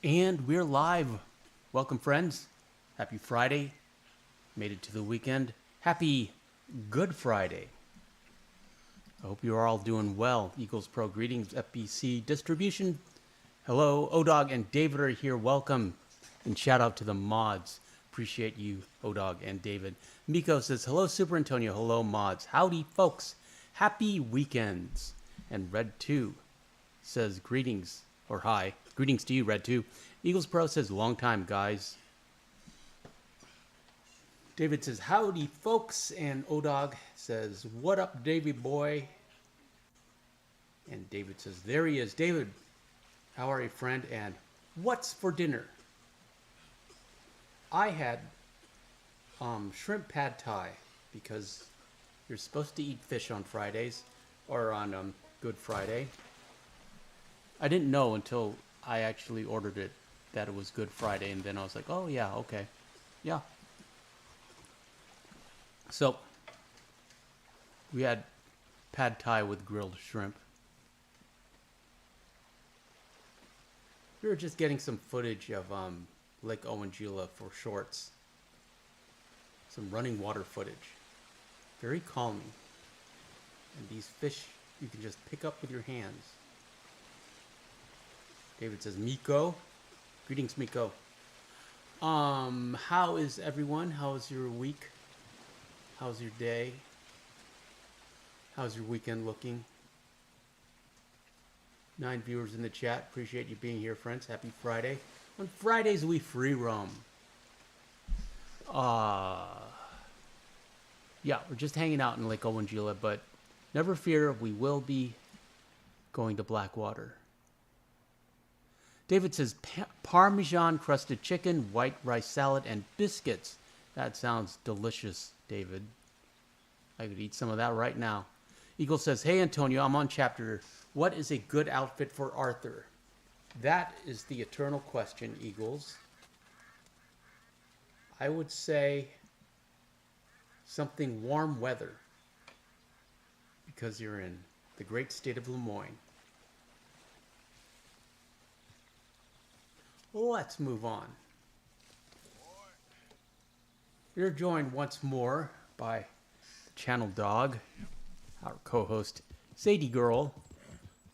And we're live. Welcome, friends. Happy Friday. Made it to the weekend. Happy Good Friday. I hope you're all doing well. Eagles Pro greetings, FBC distribution. Hello, ODog and David are here. Welcome. And shout out to the mods. Appreciate you, ODog and David. Miko says, hello, Super Antonio. Hello, mods. Howdy, folks. Happy weekends. And Red2 says, greetings, or hi. Greetings to you, Red2. Eagles Pro says, long time, guys. David says, howdy, folks. And ODog says, what up, Davey boy? And David says, there he is. David, how are you, friend? And what's for dinner? I had shrimp pad thai because you're supposed to eat fish on Fridays or on Good Friday. I didn't know until I actually ordered it that it was Good Friday, and then I was like, oh yeah, okay. Yeah. So we had pad thai with grilled shrimp. We were just getting some footage of Lake Owanjila for shorts. Some running water footage. Very calming. And these fish you can just pick up with your hands. David says, Miko. Greetings, Miko. How is everyone? How's your week? How's your day? How's your weekend looking? 9 viewers in the chat. Appreciate you being here, friends. Happy Friday. On Fridays, we free roam. Yeah, we're just hanging out in Lake Owanjila, but never fear, we will be going to Blackwater. David says, Parmesan crusted chicken, white rice salad, and biscuits. That sounds delicious, David. I could eat some of that right now. Eagle says, hey, Antonio, I'm on chapter. What is a good outfit for Arthur? That is the eternal question, Eagles. I would say something warm weather because you're in the great state of Lemoyne. Let's move on. We're joined once more by the channel dog, our co-host Sadie Girl,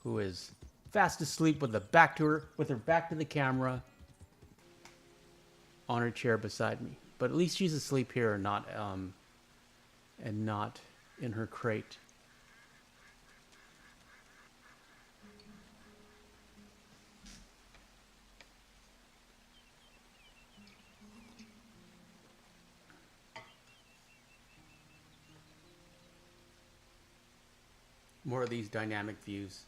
who is fast asleep with her back to the camera on her chair beside me. But at least she's asleep here and not in her crate. More of these dynamic views.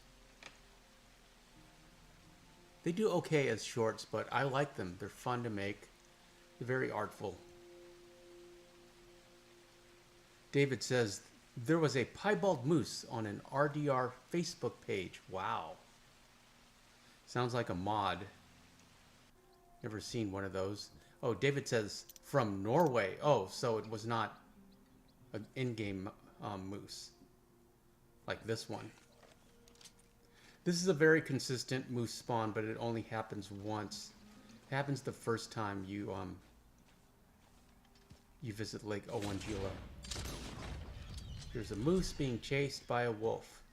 They do okay as shorts, but I like them. They're fun to make. They're very artful. David says, there was a piebald moose on an RDR Facebook page. Wow. Sounds like a mod. Never seen one of those. Oh, David says, from Norway. Oh, so it was not an in-game moose. Like this one. This is a very consistent moose spawn, but it only happens once. It happens the first time you visit Lake Owangila. There's a moose being chased by a wolf.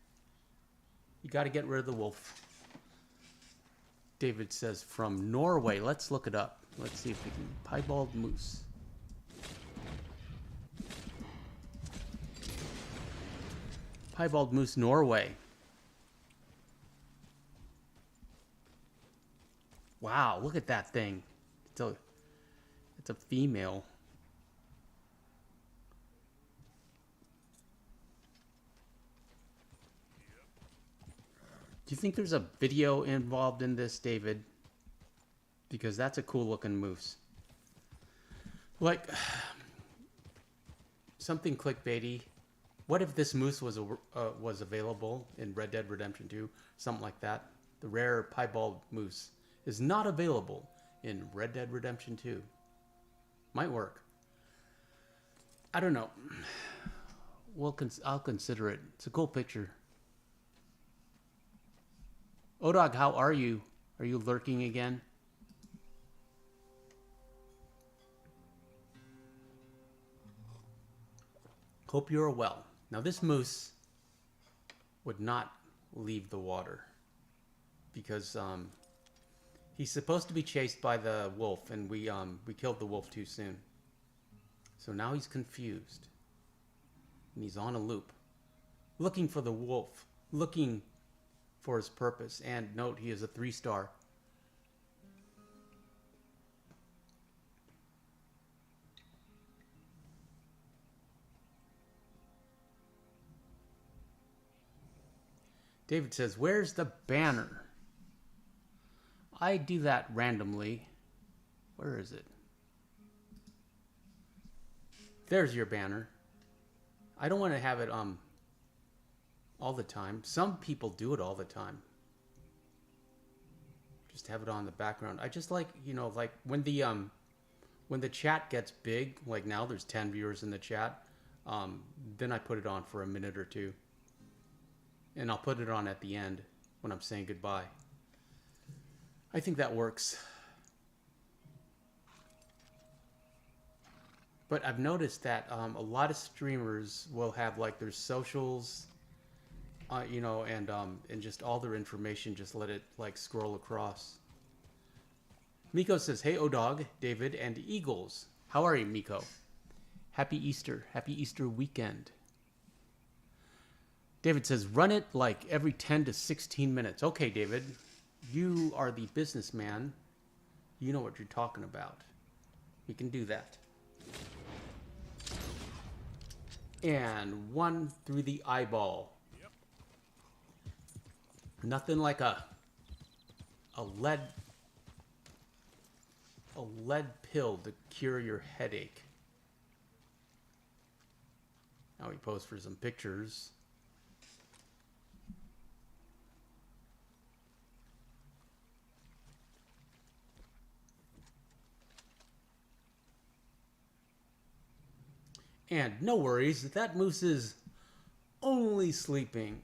You got to get rid of the wolf. David says from Norway. Let's look it up. Let's see if we can. Piebald moose. Piebald moose, Norway. Wow, look at that thing. It's a female. Do you think there's a video involved in this, David? Because that's a cool looking moose. Like, something clickbaity. What if this moose was available in Red Dead Redemption 2? Something like that. The rare piebald moose is not available in Red Dead Redemption 2. Might work. I don't know. I'll consider it. It's a cool picture. Odog, how are you? Are you lurking again? Hope you're well. Now this moose would not leave the water because he's supposed to be chased by the wolf, and we killed the wolf too soon. So now he's confused, and he's on a loop, looking for the wolf, looking for his purpose. And note, he is a 3-star. David says, where's the banner? I do that randomly. Where is it? There's your banner. I don't want to have it all the time. Some people do it all the time. Just have it on the background. I just like, like when the chat gets big, like now there's 10 viewers in the chat, then I put it on for a minute or two. And I'll put it on at the end when I'm saying goodbye. I think that works. But I've noticed that a lot of streamers will have like their socials, and just all their information, just let it like scroll across. Miko says, hey, Odog, David, and Eagles. How are you, Miko? Happy Easter. Happy Easter weekend. David says, run it like every 10 to 16 minutes. Okay, David, you are the businessman. You know what you're talking about. We can do that. And one through the eyeball. Yep. Nothing like a lead pill to cure your headache. Now we pose for some pictures. And no worries, that moose is only sleeping.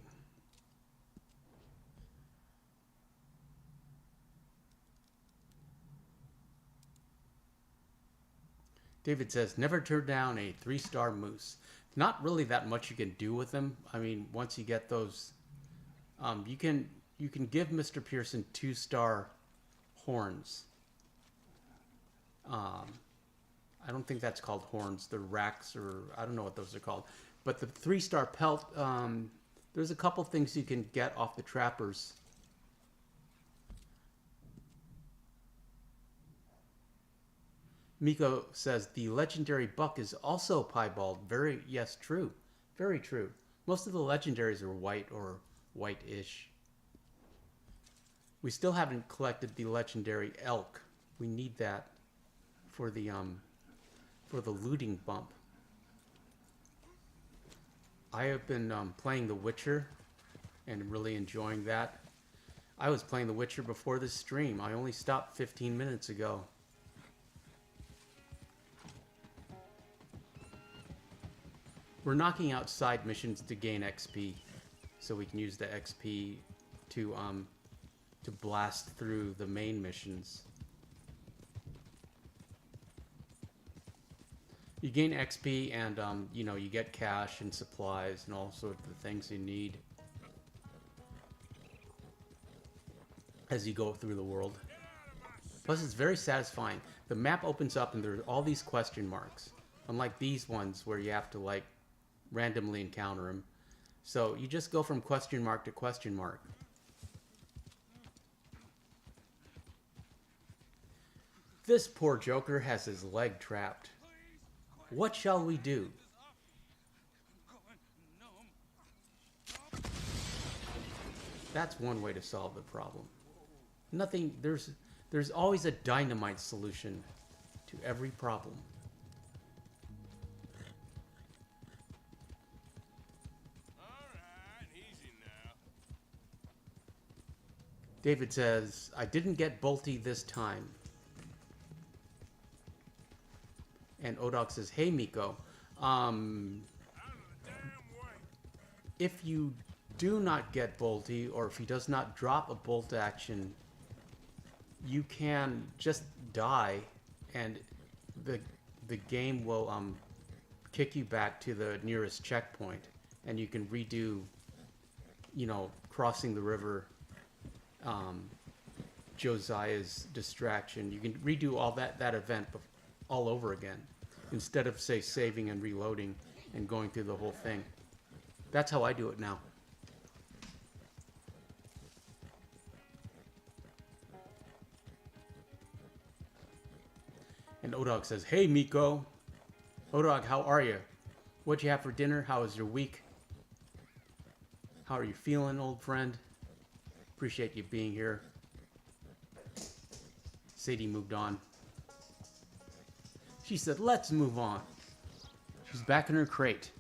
David says, never turn down a 3-star moose. Not really that much you can do with them. I mean, once you get those, you can give Mr. Pearson 2-star horns. I don't think that's called horns. They're racks, or I don't know what those are called. But the 3-star pelt, there's a couple things you can get off the trappers. Miko says the legendary buck is also piebald. Yes, true. Very true. Most of the legendaries are white or white-ish. We still haven't collected the legendary elk. We need that for the looting bump. I have been playing The Witcher and really enjoying that. I was playing The Witcher before this stream. I only stopped 15 minutes ago. We're knocking out side missions to gain XP, so we can use the XP to blast through the main missions. You gain XP and, you know, you get cash and supplies and all sorts of things you need as you go through the world. Plus, it's very satisfying. The map opens up and there's all these question marks. Unlike these ones where you have to, like, randomly encounter them. So you just go from question mark to question mark. This poor Joker has his leg trapped. What shall we do? That's one way to solve the problem. Nothing, there's always a dynamite solution to every problem. Alright, easy now. David says, I didn't get bolty this time. And Odok says, hey, Miko, if you do not get bolty, or if he does not drop a bolt action, you can just die, and the game will kick you back to the nearest checkpoint, and you can redo, you know, crossing the river, Josiah's distraction. You can redo all that event all over again, instead of, say, saving and reloading and going through the whole thing. That's how I do it now. And Odog says, hey, Miko. Odog, how are you? What'd you have for dinner? How was your week? How are you feeling, old friend? Appreciate you being here. Sadie moved on. She said, let's move on. She's back in her crate.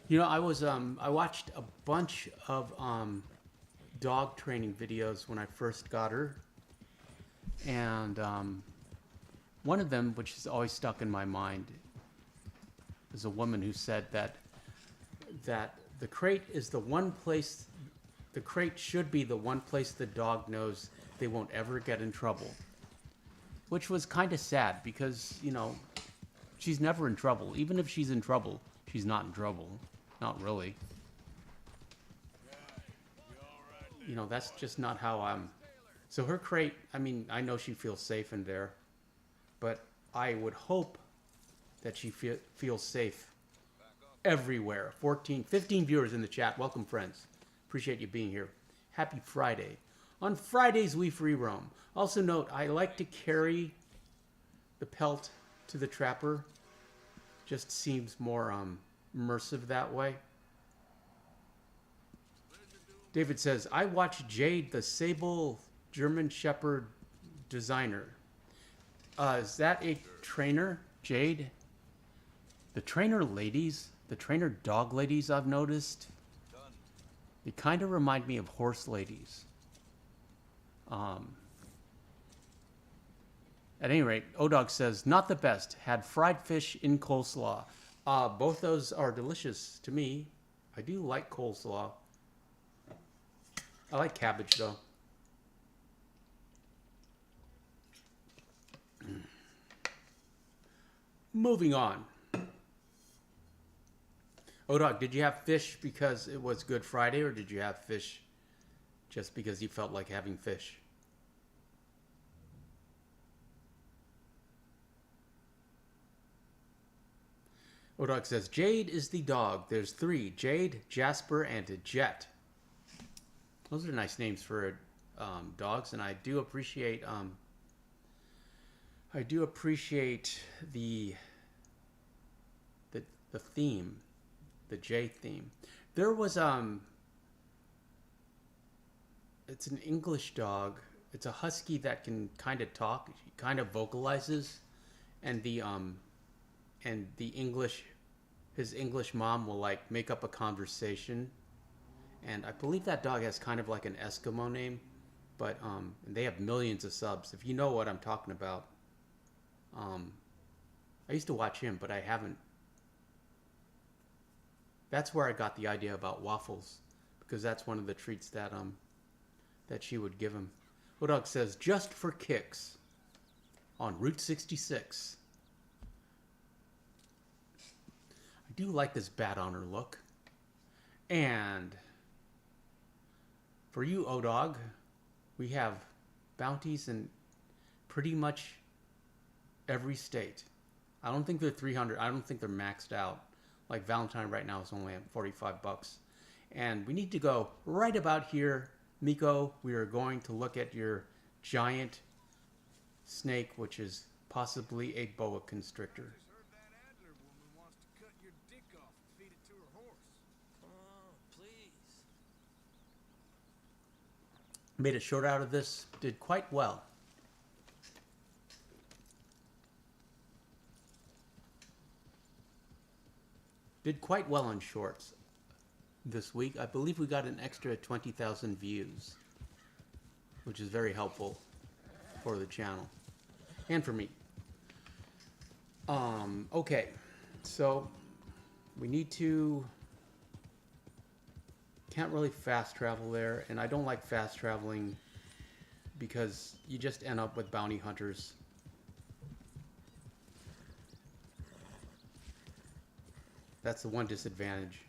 You know, I watched a bunch of dog training videos when I first got her. And one of them, which is always stuck in my mind, is a woman who said that the crate is the one place, the crate should be the one place the dog knows they won't ever get in trouble. Which was kind of sad because, you know, she's never in trouble. Even if she's in trouble, she's not in trouble. Not really. You know, that's just not how I'm... So her crate, I mean, I know she feels safe in there, but I would hope that she feels safe everywhere. 15 viewers in the chat. Welcome, friends. Appreciate you being here. Happy Friday. On Fridays, we free roam. Also note, I like to carry the pelt to the trapper. Just seems more immersive that way. David says, I watched Jade, the Sable German Shepherd designer. Is that a trainer, Jade? The trainer ladies, the trainer dog ladies I've noticed, they kind of remind me of horse ladies. At any rate, Odog says, not the best. Had fried fish in coleslaw. Both those are delicious to me. I do like coleslaw. I like cabbage, though. Moving on. Odog, did you have fish because it was Good Friday, or did you have fish just because you felt like having fish? Odog says, Jade is the dog. There's 3, Jade, Jasper, and a Jet. Those are nice names for dogs, and I do appreciate the theme, the J theme. There was it's an English dog. It's a husky that can kind of talk, kind of vocalizes, and his English mom will like make up a conversation. And I believe that dog has kind of like an Eskimo name, but they have millions of subs. If you know what I'm talking about. I used to watch him, but I haven't. That's where I got the idea about waffles, because that's one of the treats that she would give him. Odog says, just for kicks on Route 66. do like this bat on her look. And for you, O-Dog, we have bounties in pretty much every state. I don't think they're 300. I don't think they're maxed out. Like Valentine right now is only at 45 bucks. And we need to go right about here. Miko, we are going to look at your giant snake, which is possibly a boa constrictor. Made a short out of this. Did quite well. Did quite well on shorts this week. I believe we got an extra 20,000 views, which is very helpful for the channel and for me. Okay, so we need to... Can't really fast travel there, and I don't like fast traveling because you just end up with bounty hunters. That's the one disadvantage.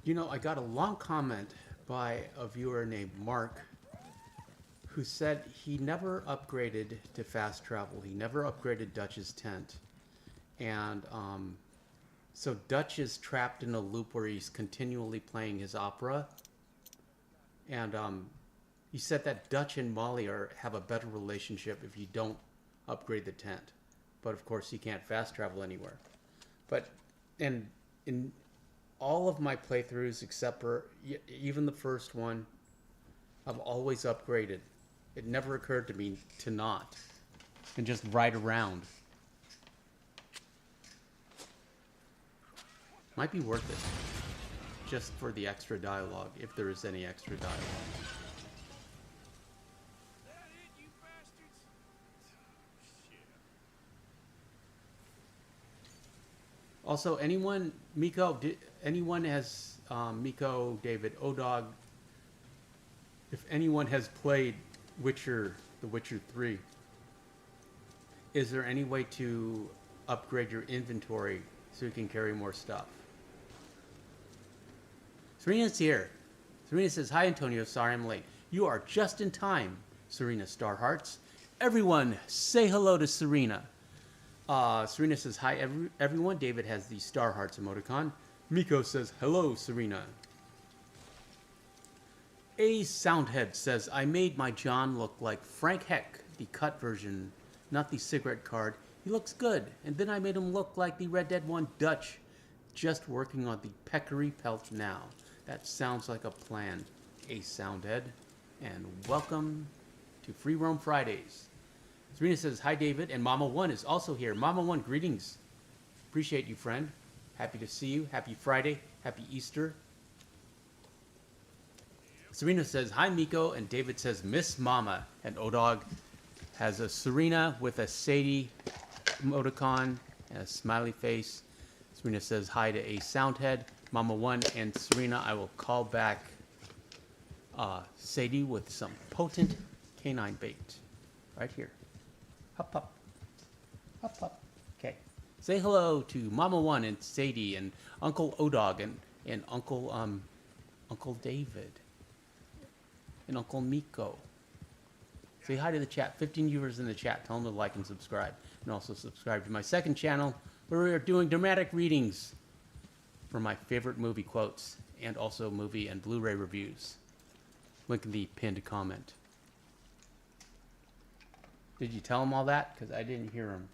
You know, I got a long comment by a viewer named Mark who said he never upgraded to fast travel. He never upgraded Dutch's tent. And so Dutch is trapped in a loop where he's continually playing his opera. And he said that Dutch and Molly have a better relationship if you don't upgrade the tent. But of course he can't fast travel anywhere. But and in all of my playthroughs, except for even the first one, I've always upgraded. It never occurred to me to not, and just ride around. Might be worth it, just for the extra dialogue, if there is any extra dialogue. Also, anyone, Miko, anyone has, Miko, David, O-Dog, if anyone has played The Witcher 3, is there any way to upgrade your inventory so you can carry more stuff? Serena's here. Serena says, hi, Antonio. Sorry I'm late. You are just in time, Serena Starhearts. Everyone, say hello to Serena. Serena says, hi, everyone. David has the Star Hearts emoticon. Miko says, hello, Serena. A Soundhead says, I made my John look like Frank Heck, the cut version, not the cigarette card. He looks good. And then I made him look like the Red Dead 1 Dutch, just working on the peccary pelt now. That sounds like a plan, A Soundhead. And welcome to Free Roam Fridays. Serena says, hi, David, and Mama One is also here. Mama One, greetings. Appreciate you, friend. Happy to see you. Happy Friday. Happy Easter. Serena says, hi, Miko, and David says, Miss Mama. And O-Dog has a Serena with a Sadie emoticon and a smiley face. Serena says, hi to A Soundhead, Mama One, and Serena. I will call back Sadie with some potent canine bait right here. Hop, hop. Hop, hop. Okay. Say hello to Mama One and Sadie and Uncle O-Dog and Uncle David and Uncle Miko. Say hi to the chat. 15 viewers in the chat. Tell them to like and subscribe. And also subscribe to my second channel where we are doing dramatic readings for my favorite movie quotes and also movie and Blu-ray reviews. Link in the pinned comment. Did you tell him all that? Because I didn't hear him.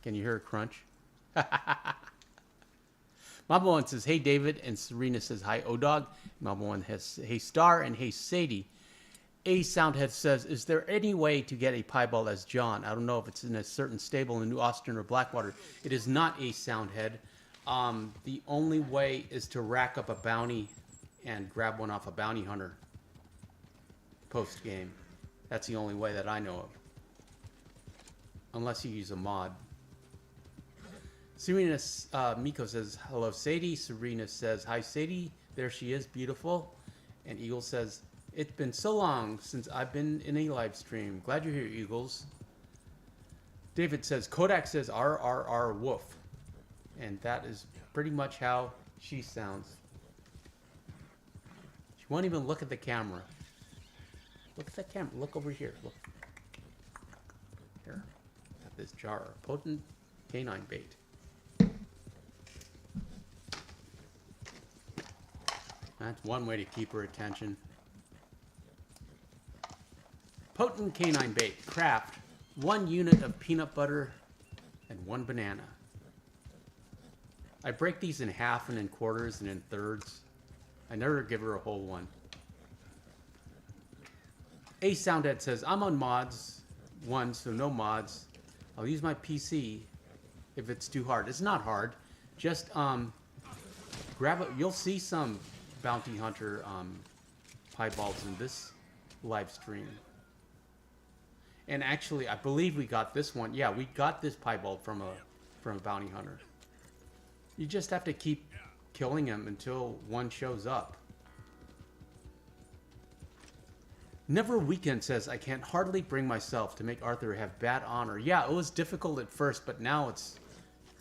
Can you hear a crunch? Mama One says, hey, David. And Serena says, hi, O-Dog. Mama One has, hey, Star. And hey, Sadie. A Soundhead says, is there any way to get a piebald as John? I don't know if it's in a certain stable in New Austin or Blackwater. It is not A Soundhead. The only way is to rack up a bounty and grab one off a bounty hunter post-game. That's the only way that I know of. Unless you use a mod. Serena Miko says, hello, Sadie. Serena says, hi, Sadie. There she is, beautiful. And Eagle says, it's been so long since I've been in a live stream. Glad you're here, Eagles. David says, Kodak says, R woof. And that is pretty much how she sounds. She won't even look at the camera. Look at the camera. Look over here. Look. Here. Got this jar of potent canine bait. That's one way to keep her attention. Potent canine bait. Craft 1 unit of peanut butter and 1 banana. I break these in half and in quarters and in thirds. I never give her a whole one. A Soundhead says, I'm on mods 1, so no mods. I'll use my PC if it's too hard. It's not hard. Just grab it. You'll see some Bounty Hunter pieballs in this live stream. And actually, I believe we got this one. Yeah, we got this piebald from a Bounty Hunter. You just have to keep killing him until one shows up. Never Weekend says, I can't hardly bring myself to make Arthur have bad honor. Yeah, it was difficult at first, but now it's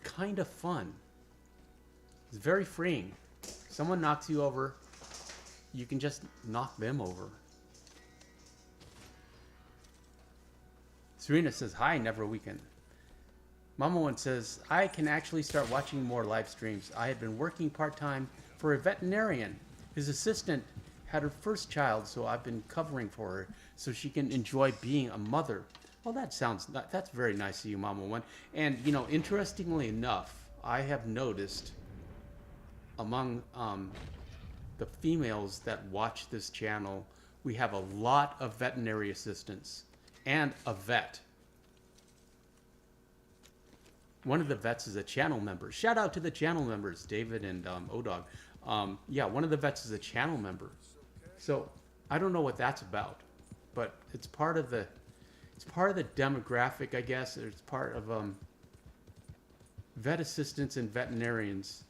kind of fun. It's very freeing. Someone knocks you over, you can just knock them over. Serena says, hi, Never Weekend. Mama One says, I can actually start watching more live streams. I had been working part-time for a veterinarian. His assistant had her first child, so I've been covering for her so she can enjoy being a mother. Well, that's very nice of you, Mama One. And, you know, interestingly enough, I have noticed among the females that watch this channel, we have a lot of veterinary assistants and a vet. One of the vets is a channel member. Shout out to the channel members, David and Odog. Yeah, one of the vets is a channel member. So I don't know what that's about, but it's part of the demographic, I guess. It's part of vet assistants and veterinarians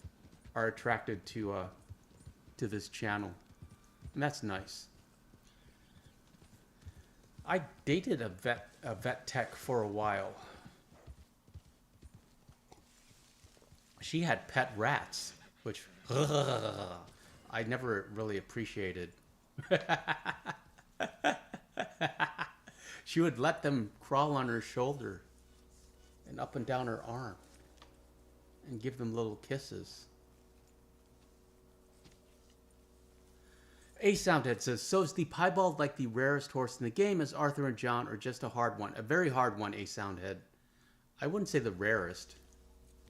are attracted to this channel, and that's nice. I dated a vet tech for a while. She had pet rats, which I never really appreciated. She would let them crawl on her shoulder and up and down her arm and give them little kisses. A Soundhead says, so is the piebald like the rarest horse in the game as Arthur and John, or just a hard one? A very hard one, A Soundhead. I wouldn't say the rarest.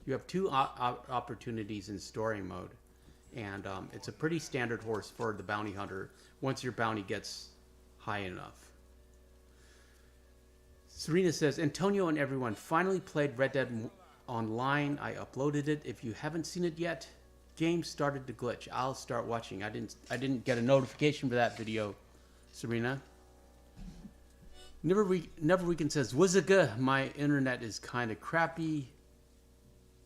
You have 2 opportunities in story mode, and it's a pretty standard horse for the bounty hunter once your bounty gets high enough. Serena says, Antonio and everyone finally played Red Dead Online. I uploaded it. If you haven't seen it yet, game started to glitch. I'll start watching. I didn't get a notification for that video, Serena. Never Weekend says, Wizziga, my internet is kind of crappy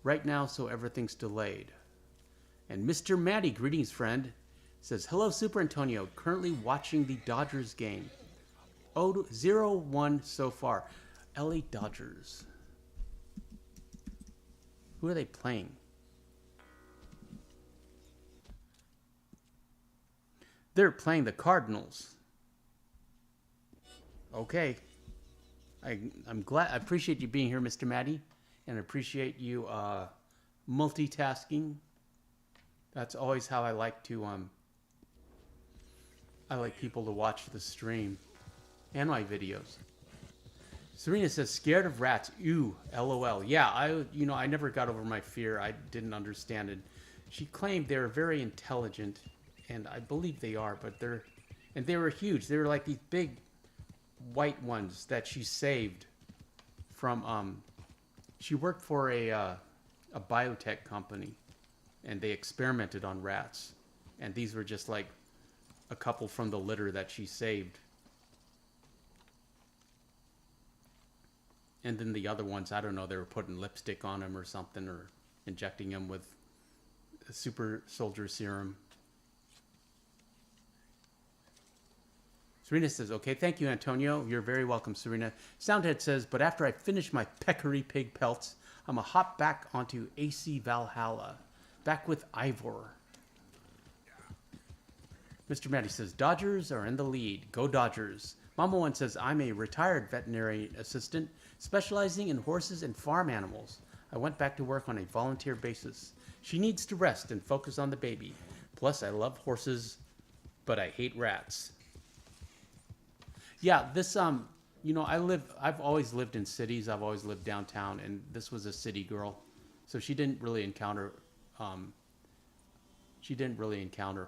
right now, so everything's delayed. And Mr. Matty, greetings, friend, says, hello, Super Antonio. Currently watching the Dodgers game. 0-1 so far. LA Dodgers. Who are they playing? They're playing the Cardinals. Okay. I'm glad. I appreciate you being here, Mr. Matty. And I appreciate you multitasking. That's always how I like to I like people to watch the stream and my videos. Serena says, scared of rats. Ew, LOL. Yeah, I never got over my fear. I didn't understand it. She claimed they were very intelligent, and I believe they are, but they were huge. They were like these big white ones that she saved from she worked for a biotech company, and they experimented on rats. And these were just like a couple from the litter that she saved. And then the other ones, I don't know, they were putting lipstick on them or something, or injecting him with a super soldier serum. Serena says, okay, thank you, Antonio. You're very welcome, Serena. Soundhead says, but after I finish my peccary pig pelts, I'm going to hop back onto AC Valhalla. Back with Ivor. Mr. Matty says, Dodgers are in the lead. Go Dodgers. Mama One says, I'm a retired veterinary assistant specializing in horses and farm animals. I went back to work on a volunteer basis. She needs to rest and focus on the baby. Plus, I love horses, but I hate rats. Yeah, this, you know, I've always lived in cities. I've always lived downtown, and this was a city girl. So she didn't really encounter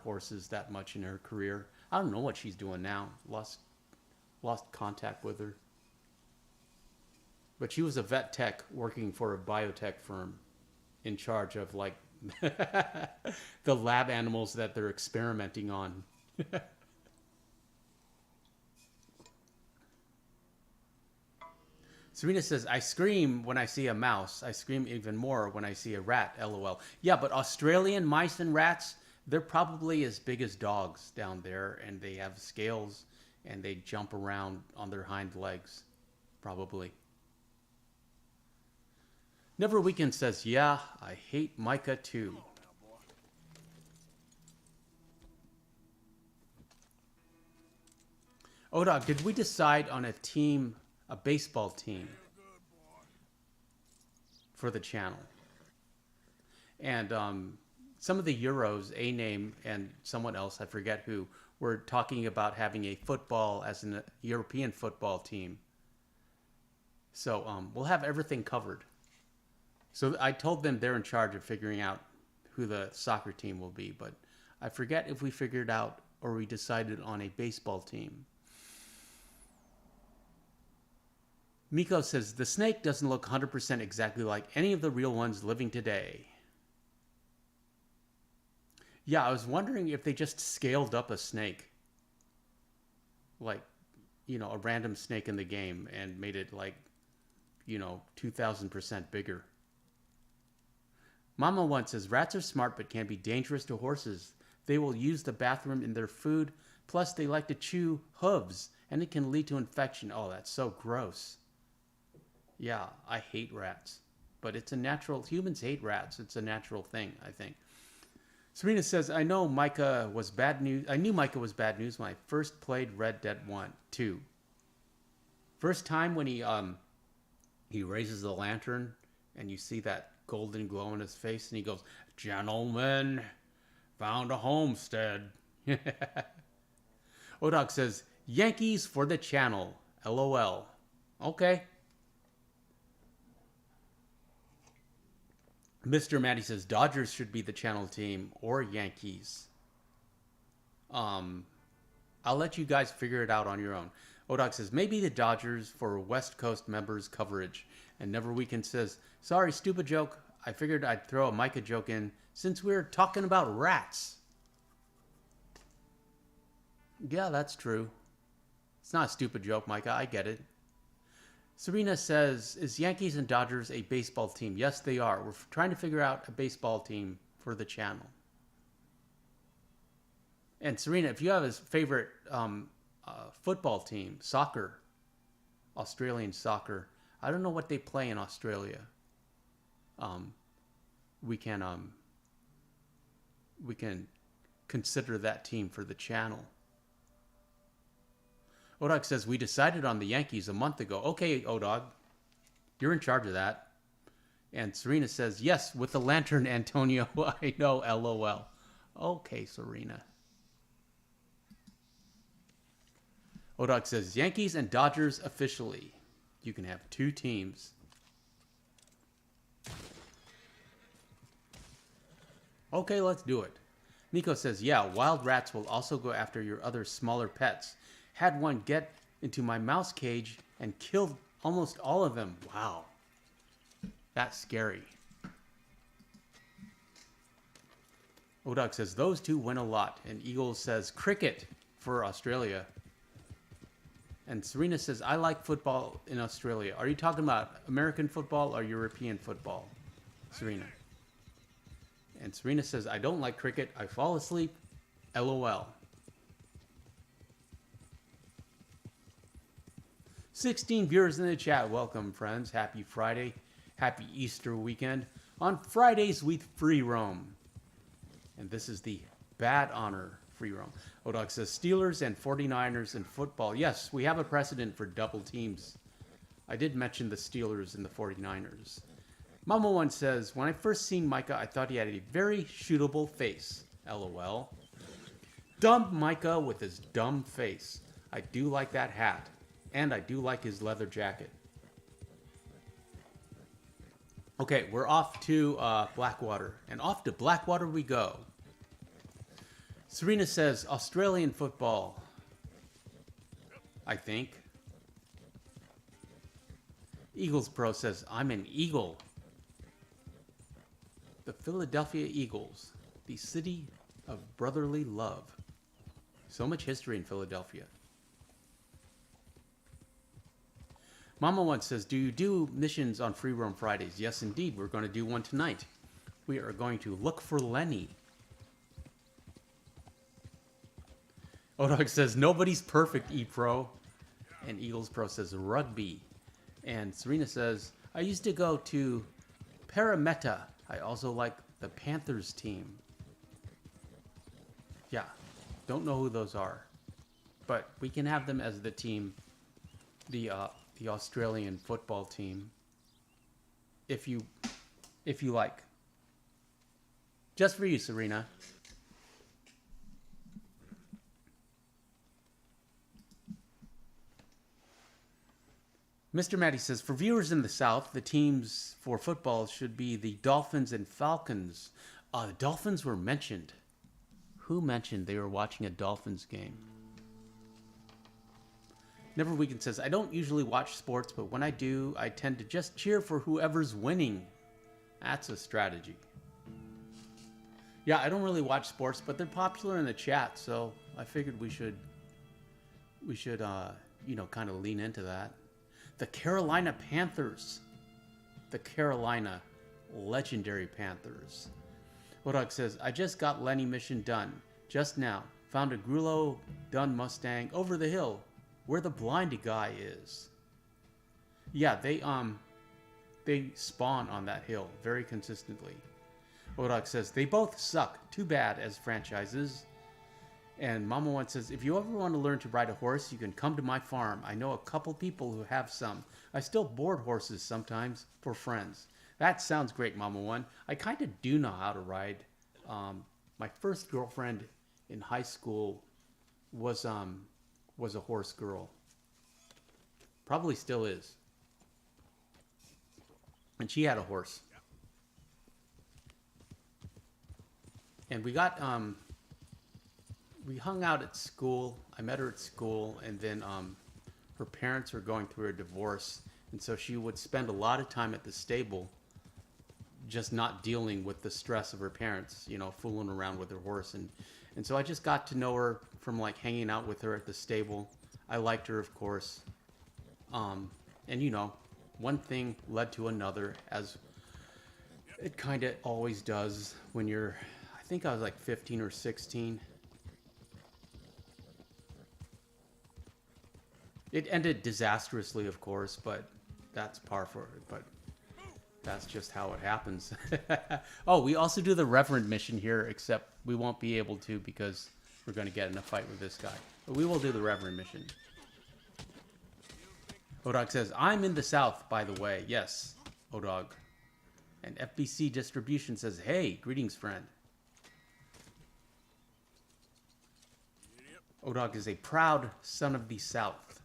horses that much in her career. I don't know what she's doing now. Lost contact with her. But she was a vet tech working for a biotech firm in charge of, like, the lab animals that they're experimenting on. Serena says, I scream when I see a mouse. I scream even more when I see a rat, LOL. Yeah, but Australian mice and rats, they're probably as big as dogs down there, and they have scales, and they jump around on their hind legs, probably. Never Weekend says, yeah, I hate Micah too. Odog, did we decide on a team, a baseball team for the channel? And some of the Euros, A-Name and someone else, I forget who, were talking about having a football as a European football team. So we'll have everything covered. So I told them they're in charge of figuring out who the soccer team will be, but I forget if we figured out or we decided on a baseball team. Miko says, the snake doesn't look 100% exactly like any of the real ones living today. Yeah, I was wondering if they just scaled up a snake. Like, you know, a random snake in the game and made it like, you know, 2,000% bigger. Mama One says, rats are smart but can be dangerous to horses. They will use the bathroom in their food. Plus, they like to chew hooves, and it can lead to infection. Oh, that's so gross. Yeah, I hate rats. But it's a natural... Humans hate rats. It's a natural thing, I think. Serena says, I knew Micah was bad news when I first played Red Dead 2. First time when he raises the lantern, and you see that golden glow in his face, and he goes, gentlemen, found a homestead. Odog says, Yankees for the channel. LOL. Okay. Mr. Matty says, Dodgers should be the channel team or Yankees. I'll let you guys figure it out on your own. Odog says, maybe the Dodgers for West Coast members coverage. And Never Weekend says, sorry, stupid joke. I figured I'd throw a Micah joke in since we're talking about rats. Yeah, that's true. It's not a stupid joke, Micah. I get it. Serena says, is Yankees and Dodgers a baseball team? Yes, they are. We're trying to figure out a baseball team for the channel. And Serena, if you have a favorite football team, soccer, Australian soccer, I don't know what they play in Australia. We can consider that team for the channel. Odog says, we decided on the Yankees a month ago. Okay, Odog, you're in charge of that. And Serena says, yes, with the lantern, Antonio. I know, LOL. Okay, Serena. Odog says, Yankees and Dodgers officially. You can have two teams. Okay, let's do it. Nico says, yeah, wild rats will also go after your other smaller pets. Had one get into my mouse cage and killed almost all of them. Wow. That's scary. Odog says, those two win a lot. And Eagle says, cricket for Australia. And Serena says, I like football in Australia. Are you talking about American football or European football, Serena? And Serena says, I don't like cricket. I fall asleep. LOL. 16 viewers in the chat. Welcome, friends. Happy Friday. Happy Easter weekend. On Fridays, we free roam. And this is the Bad Honor free roam. Odog says, Steelers and 49ers in football. Yes, we have a precedent for double teams. I did mention the Steelers and the 49ers. Mama One says, when I first seen Micah, I thought he had a very shootable face. LOL. Dumb Micah with his dumb face. I do like that hat. And I do like his leather jacket. Okay, we're off to Blackwater. And off to Blackwater we go. Serena says, Australian football. I think. Eagles Pro says, I'm an Eagle. The Philadelphia Eagles. The city of brotherly love. So much history in Philadelphia. Mama One says, do you do missions on Free Roam Fridays? Yes, indeed. We're going to do one tonight. We are going to look for Lenny. Odog says, nobody's perfect, E-Pro. And Eagles Pro says, rugby. And Serena says, I used to go to Parramatta. I also like the Panthers team. Yeah, don't know who those are. But we can have them as the team, the Australian football team, if you like. Just for you, Serena. Mr. Matty says, for viewers in the South, the teams for football should be the Dolphins and Falcons. The Dolphins were mentioned. Who mentioned they were watching a Dolphins game? Never Weekend says, I don't usually watch sports, but when I do, I tend to just cheer for whoever's winning. That's a strategy. Yeah, I don't really watch sports, but they're popular in the chat, so I figured we should kind of lean into that. The Carolina Panthers. The Carolina legendary Panthers. Odog says, I just got Lenny mission done. Just now. Found a Grullo done Mustang over the hill where the blinded guy is. Yeah, they spawn on that hill very consistently. Odog says, they both suck. Too bad as franchises. And Mama One says, if you ever want to learn to ride a horse, you can come to my farm. I know a couple people who have some. I still board horses sometimes for friends. That sounds great, Mama One. I kind of do know how to ride. My first girlfriend in high school was a horse girl. Probably still is. And she had a horse. And we got... we hung out at school. I met her at school, and then her parents were going through a divorce, and so she would spend a lot of time at the stable just not dealing with the stress of her parents, fooling around with her horse. And so I just got to know her from like hanging out with her at the stable. I liked her, of course. And one thing led to another, as it kind of always does when you're, I think I was like 15 or 16. It ended disastrously, of course, but that's par for it. But that's just how it happens. Oh, we also do the Reverend mission here, except we won't be able to because we're going to get in a fight with this guy. But we will do the Reverend mission. Odog says, I'm in the South, by the way. Yes, Odog. And FBC Distribution says, hey, greetings, friend. Odog is a proud son of the South.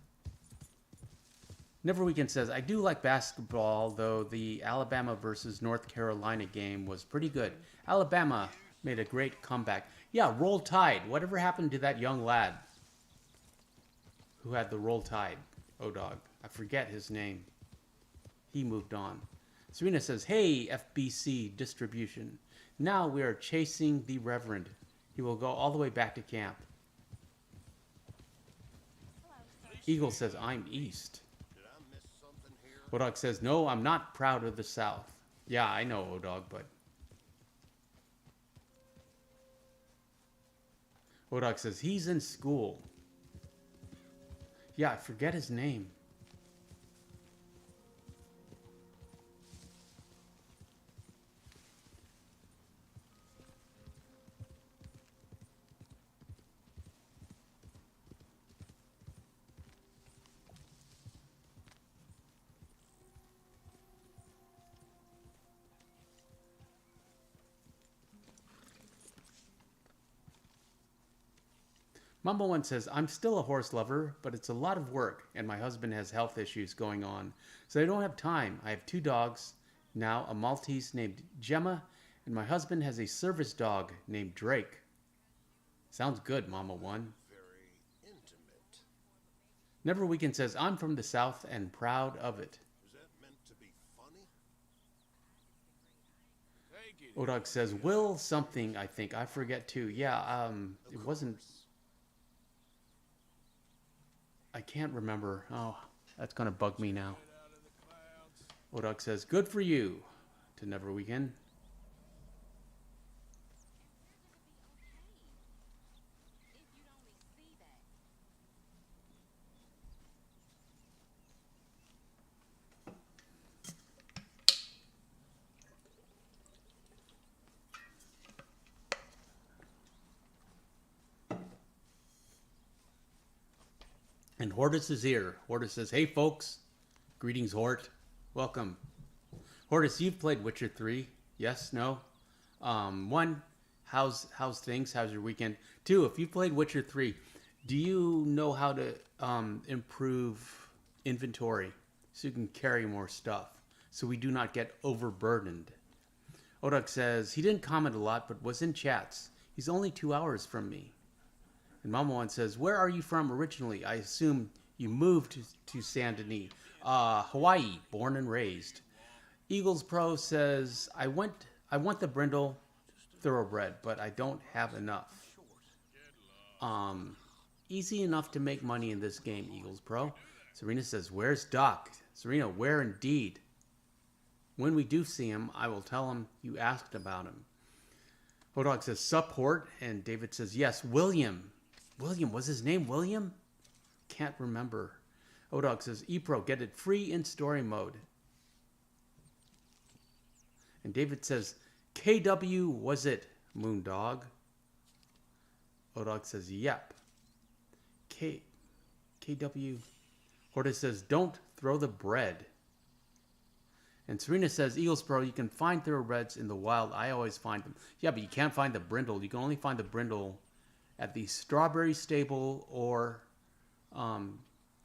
Never Weekend says, I do like basketball, though the Alabama versus North Carolina game was pretty good. Alabama made a great comeback. Yeah, Roll Tide. Whatever happened to that young lad who had the Roll Tide? Odog. I forget his name. He moved on. Serena says, hey, FBC Distribution. Now we are chasing the Reverend. He will go all the way back to camp. Eagle says, I'm East. Odog says, no, I'm not proud of the South. Yeah, I know, Odog, but Odog says he's in school. Yeah, I forget his name. Mumble One says, I'm still a horse lover, but it's a lot of work, and my husband has health issues going on, so I don't have time. I have 2 dogs, now a Maltese named Gemma, and my husband has a service dog named Drake. Sounds good, Mama One. Very intimate. Never Weekend says, I'm from the South and proud of it. Is that meant to be funny? Odog says, Will something, I think. I forget too. Yeah, it wasn't... I can't remember. Oh, that's going to bug me now. Odog says, good for you to Never Weekend. And Hortus is here. Hortus says, hey folks. Greetings, Hort. Welcome. Hortus, you've played Witcher 3. Yes? No? 1, how's things? How's your weekend? 2, if you've played Witcher 3, do you know how to improve inventory so you can carry more stuff so we do not get overburdened? Odog says, he didn't comment a lot but was in chats. He's only 2 hours from me. And Mama One says, where are you from originally? I assume you moved to San Denis. Hawaii, born and raised. Eagles Pro says, I want the brindle thoroughbred, but I don't have enough. Easy enough to make money in this game, Eagles Pro. Serena says, where's Doc? Serena, where indeed? When we do see him, I will tell him you asked about him. Hodog says, sup, Hort? And David says, yes, William. William, was his name William? Can't remember. Odog says, ePro, get it free in story mode. And David says, KW, was it Moondog? Odog says, yep. KW. Horta says, don't throw the bread. And Serena says, Eagles Pro, you can find thoroughbreds in the wild. I always find them. Yeah, but you can't find the brindle. You can only find the brindle at the Strawberry Stable or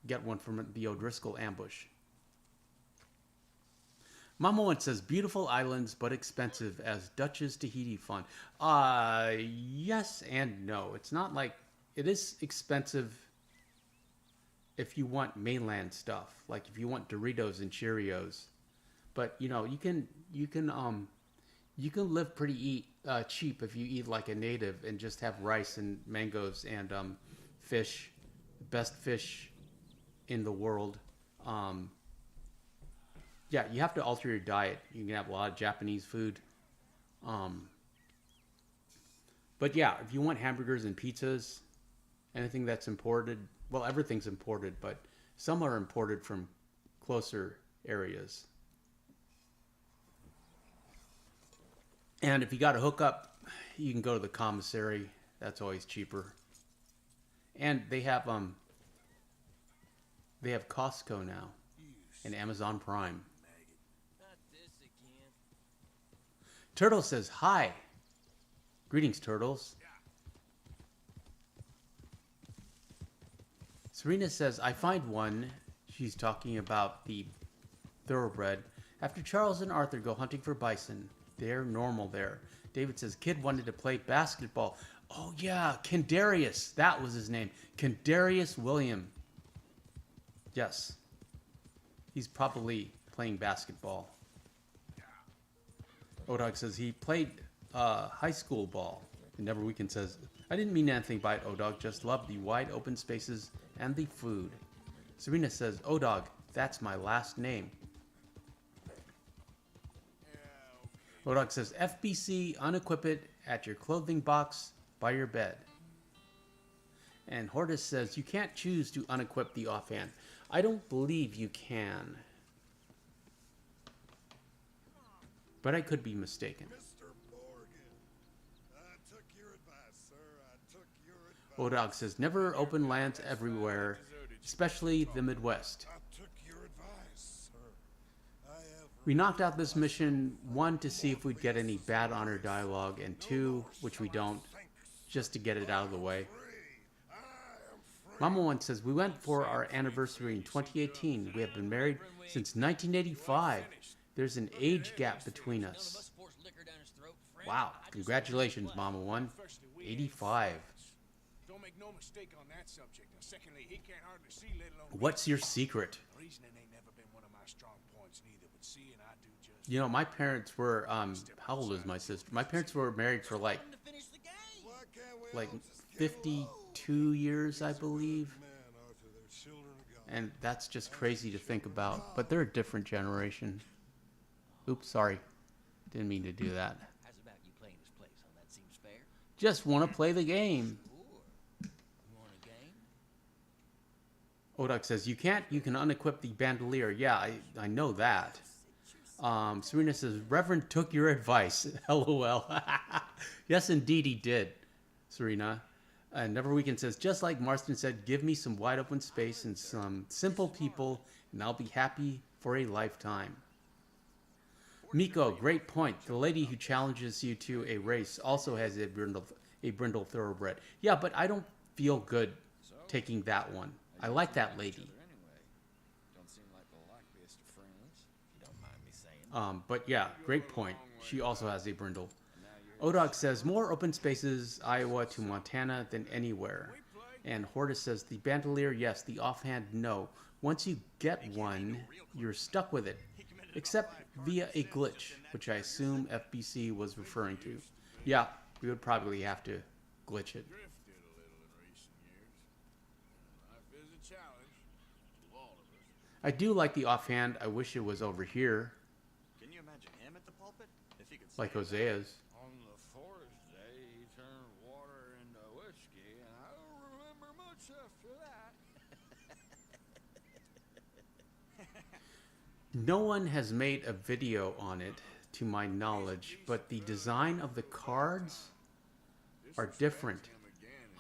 get one from the O'Driscoll ambush. Mama One says, beautiful islands, but expensive as Dutch's Tahiti fun. Yes and no. It's not like, it is expensive if you want mainland stuff. Like if you want Doritos and Cheerios. But, you know, you can live pretty cheap if you eat like a native and just have rice and mangoes and fish, best fish in the world. Yeah, you have to alter your diet. You can have a lot of Japanese food. But yeah, if you want hamburgers and pizzas, anything that's imported, well, everything's imported, but some are imported from closer areas. And if you got a hookup, you can go to the commissary. That's always cheaper. And they have Costco now and Amazon Prime. Turtle says, hi. Greetings, Turtles. Serena says, I find one. She's talking about the thoroughbred. After Charles and Arthur go hunting for bison, they're normal there. David says, kid wanted to play basketball. Oh, yeah, Kendarius. That was his name. Kendarius William. Yes. He's probably playing basketball. Odog says he played high school ball. And Never Weekend says, I didn't mean anything by it, Odog. Just love the wide open spaces and the food. Serena says, Odog, that's my last name. Odog says, FBC, unequip it at your clothing box by your bed. And Hortus says, you can't choose to unequip the offhand. I don't believe you can. But I could be mistaken. Mr. Morgan, I took your advice, sir. I took your advice. Odog says, never open lands everywhere, especially the Midwest. I took your advice, sir. I have We knocked out this mission, 1, to see if we'd get any bad honor dialogue, and 2, which we don't, just to get it out of the way. Mama One says, we went for our anniversary in 2018. We have been married since 1985. There's an age gap between us. Wow. Congratulations, Mama One. 85. Don't make no mistake on that subject. And secondly, he can't hardly see, let alone What's your secret? reasoning ain't never been one of my strong points neither, but seeing I do just You know, my parents were, how old is my sister? My parents were married for why can't we like all just get 52 years, I believe. man, Arthur, their children are gone. And that's just crazy to think about. But they're a different generation. Oops, sorry. Didn't mean to do that. How's about you playing this place, huh? That seems fair. Just want to play the game. Sure. You want a game? Odak says, you can unequip the bandolier. Yeah, I know that. Serena says, Reverend took your advice. LOL. Yes, indeed he did, Serena. And Never Weekend says, just like Marston said, give me some wide open space and some simple people, and I'll be happy for a lifetime. Miko, great point. The lady who challenges you to a race also has a brindle thoroughbred. Yeah, but I don't feel good taking that one. I like that lady. Don't seem like the likeliest of friends, if you don't mind me saying. But yeah, great point. She also has a brindle. Odog says, more open spaces, Iowa to Montana than anywhere. And Hortus says, the bandolier, yes. The offhand, no. Once you get one, you're stuck with it. Except via a glitch, which I assume FBC was referring to. Yeah, we would probably have to glitch it. drifted a little in recent years. Life is a challenge to all of us. I do like the offhand. I wish it was over here, Can you imagine him at the pulpit? If he could like say Hosea's. On the forest day, he turned water into whiskey, and I don't remember much after that. No one has made a video on it, to my knowledge, but the design of the cards are different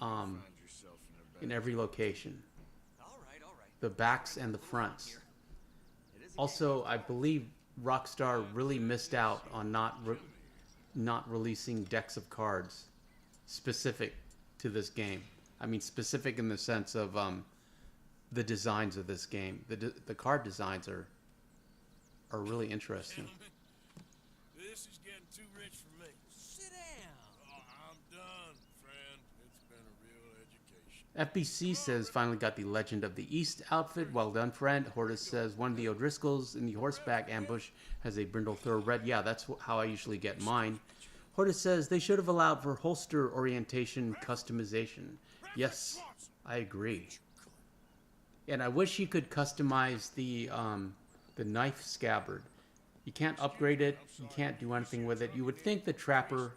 in every location. all right, all right. The backs and the fronts. Also, I believe Rockstar really missed out on not releasing decks of cards specific to this game. I mean, specific in the sense of the designs of this game. The card designs are really interesting. This is getting too rich for me. Sit down. Oh, I'm done, friend. It's been a real education. FBC says finally got the Legend of the East outfit. Well done, friend. Hortus says one of the O'Driscolls in the horseback ambush has a brindle thoroughbred. Yeah, that's how I usually get mine. Hortus says they should have allowed for holster orientation customization. Yes, I agree. And I wish you could customize the knife scabbard. You can't upgrade it. You can't do anything with it. You would think the Trapper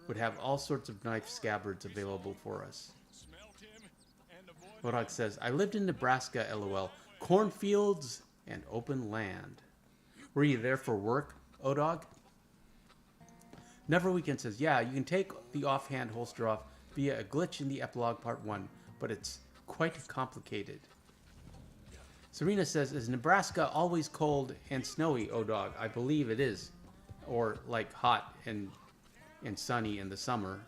would have all sorts of knife scabbards available for us. Bodog says, I lived in Nebraska, LOL. Cornfields and open land. Were you there for work, Odog? Never Weekend says, yeah, you can take the offhand holster off via a glitch in the epilogue part 1, but it's quite complicated. Serena says, is Nebraska always cold and snowy, Odog? I believe it is. Or like hot and sunny in the summer.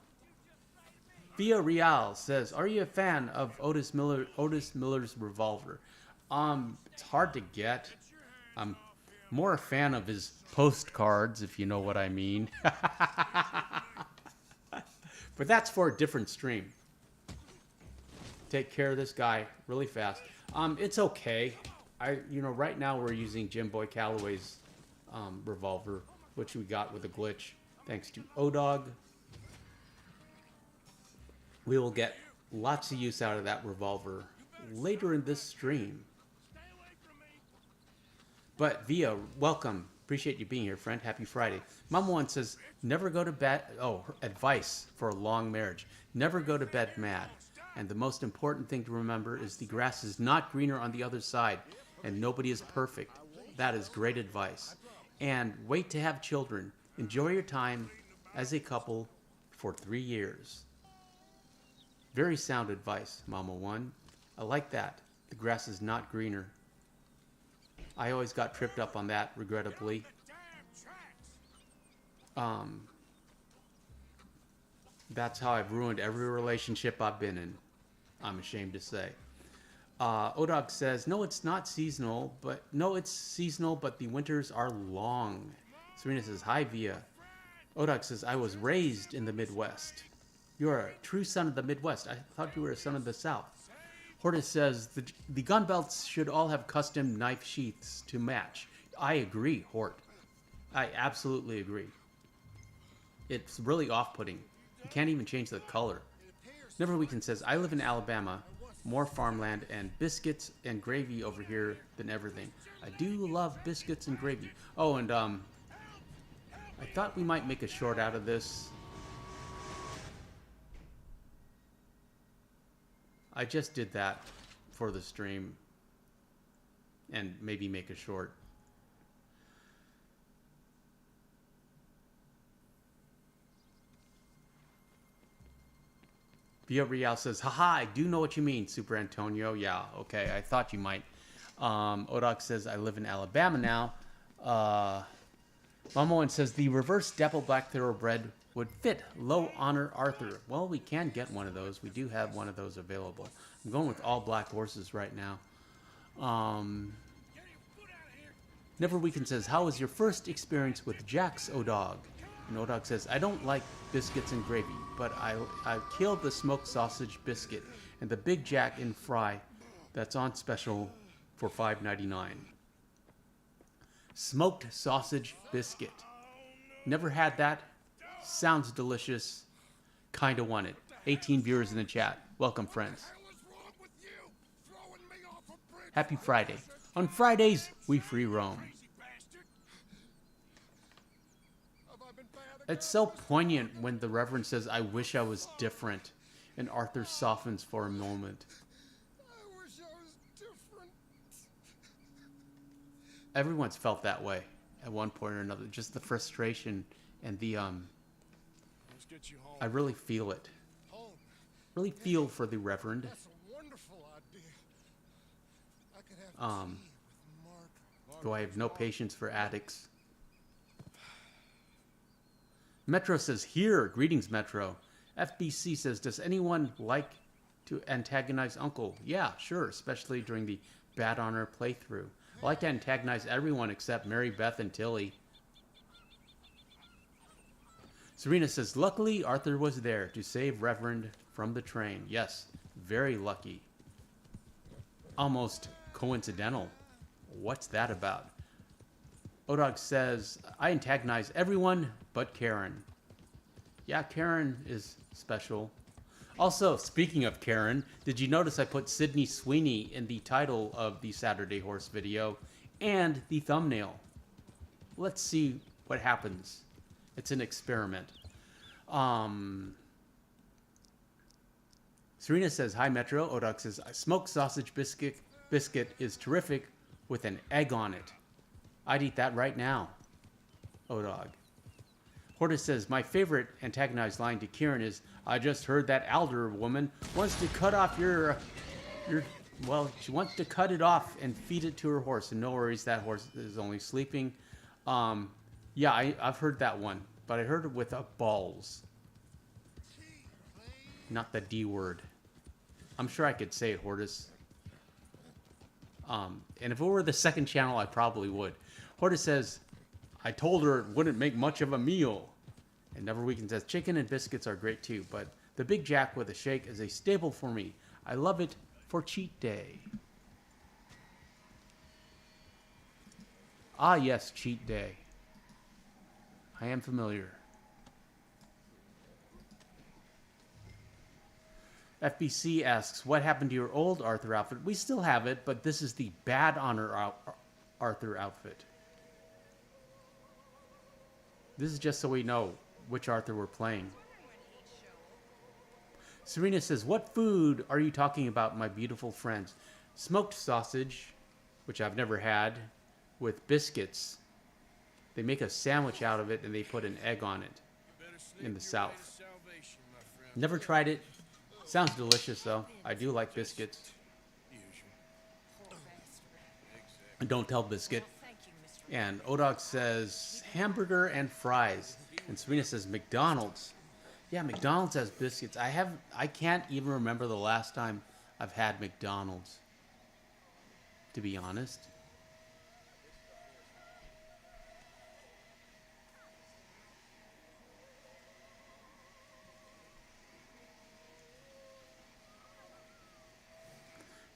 Via Real says, are you a fan of Otis Miller's revolver? It's hard to get. I'm more a fan of his postcards, if you know what I mean. But that's for a different stream. Take care of this guy really fast. It's okay. Right now we're using Jim Boy Calloway's revolver, which we got with a glitch, thanks to Odog. We will get lots of use out of that revolver later in this stream. But Via, welcome. Appreciate you being here, friend. Happy Friday. Mama One says, never go to bed. Oh, advice for a long marriage. Never go to bed mad. And the most important thing to remember is the grass is not greener on the other side, and nobody is perfect. That is great advice. And wait to have children. Enjoy your time as a couple for 3 years. Very sound advice, Mama One. I like that. The grass is not greener. I always got tripped up on that, regrettably. That's how I've ruined every relationship I've been in, I'm ashamed to say. Odog says, no, it's not seasonal, but no, it's seasonal, but the winters are long. Serena says, hi, Via. Odog says, I was raised in the Midwest. You're a true son of the Midwest. I thought you were a son of the South. Hortus says, the gun belts should all have custom knife sheaths to match. I agree, Hort. I absolutely agree. It's really off-putting. You can't even change the color. Never Weekend says, I live in Alabama. More farmland and biscuits and gravy over here than everything. I do love biscuits and gravy. Oh, and I thought we might make a short out of this. I just did that for the stream. And maybe make a short. Via Real says, haha, I do know what you mean, Super Antonio. Yeah, okay, I thought you might. Odak says, I live in Alabama now. Momoan says, the reverse dapple black thoroughbred would fit low honor Arthur. Well, we can get one of those. We do have one of those available. I'm going with all black horses right now. Never Weekend says, how was your first experience with Jack's Odog? And Odog says, I don't like biscuits and gravy, but I killed the smoked sausage biscuit and the Big Jack in fry that's on special for $5.99. Smoked sausage biscuit. Never had that. Sounds delicious. Kinda want it. 18 viewers in the chat. Welcome, friends. Happy Friday. On Fridays, we free roam. It's so poignant when the Reverend says, I wish I was different, and Arthur softens for a moment. I wish I was different. Everyone's felt that way at one point or another. Just the frustration and the, Let's get you home. I really feel it. Home. Really feel for the Reverend. That's a wonderful idea. I could have tea with Mark. Though I have no patience for addicts. Metro says, here. Greetings, Metro. FBC says, does anyone like to antagonize Uncle? Yeah, sure, especially during the Bad Honor playthrough. I like to antagonize everyone except Mary Beth and Tilly. Serena says, luckily Arthur was there to save Reverend from the train. Yes, very lucky. Almost coincidental. What's that about? Odog says, I antagonize everyone but Karen. Yeah, Karen is special. Also, speaking of Karen, did you notice I put Sydney Sweeney in the title of the Saturday Horse video and the thumbnail? Let's see what happens. It's an experiment. Serena says, hi, Metro. Odog says, smoked sausage biscuit is terrific with an egg on it. I'd eat that right now. Odog. Hortus says, my favorite antagonized line to Kieran is, I just heard that Alder woman wants to cut off well, she wants to cut it off and feed it to her horse. And no worries, that horse is only sleeping. Yeah, I've heard that one, but I heard it with balls. Not the D word. I'm sure I could say it, Hortus. And if it were the second channel, I probably would. Hortus says, I told her it wouldn't make much of a meal. And Never Weekend says, chicken and biscuits are great too, but the Big Jack with a shake is a staple for me. I love it for cheat day. Ah, yes, cheat day. I am familiar. FBC asks, what happened to your old Arthur outfit? We still have it, but this is the Bad Honor Arthur outfit. This is just so we know which Arthur we're playing. Serena says, what food are you talking about, my beautiful friends? Smoked sausage, which I've never had, with biscuits. They make a sandwich out of it and they put an egg on it in the South. Never tried it. Sounds delicious though. I do like biscuits. And don't tell biscuit. And Odog says hamburger and fries. And Serena says McDonald's. Yeah, McDonald's has biscuits. I can't even remember the last time I've had McDonald's, to be honest.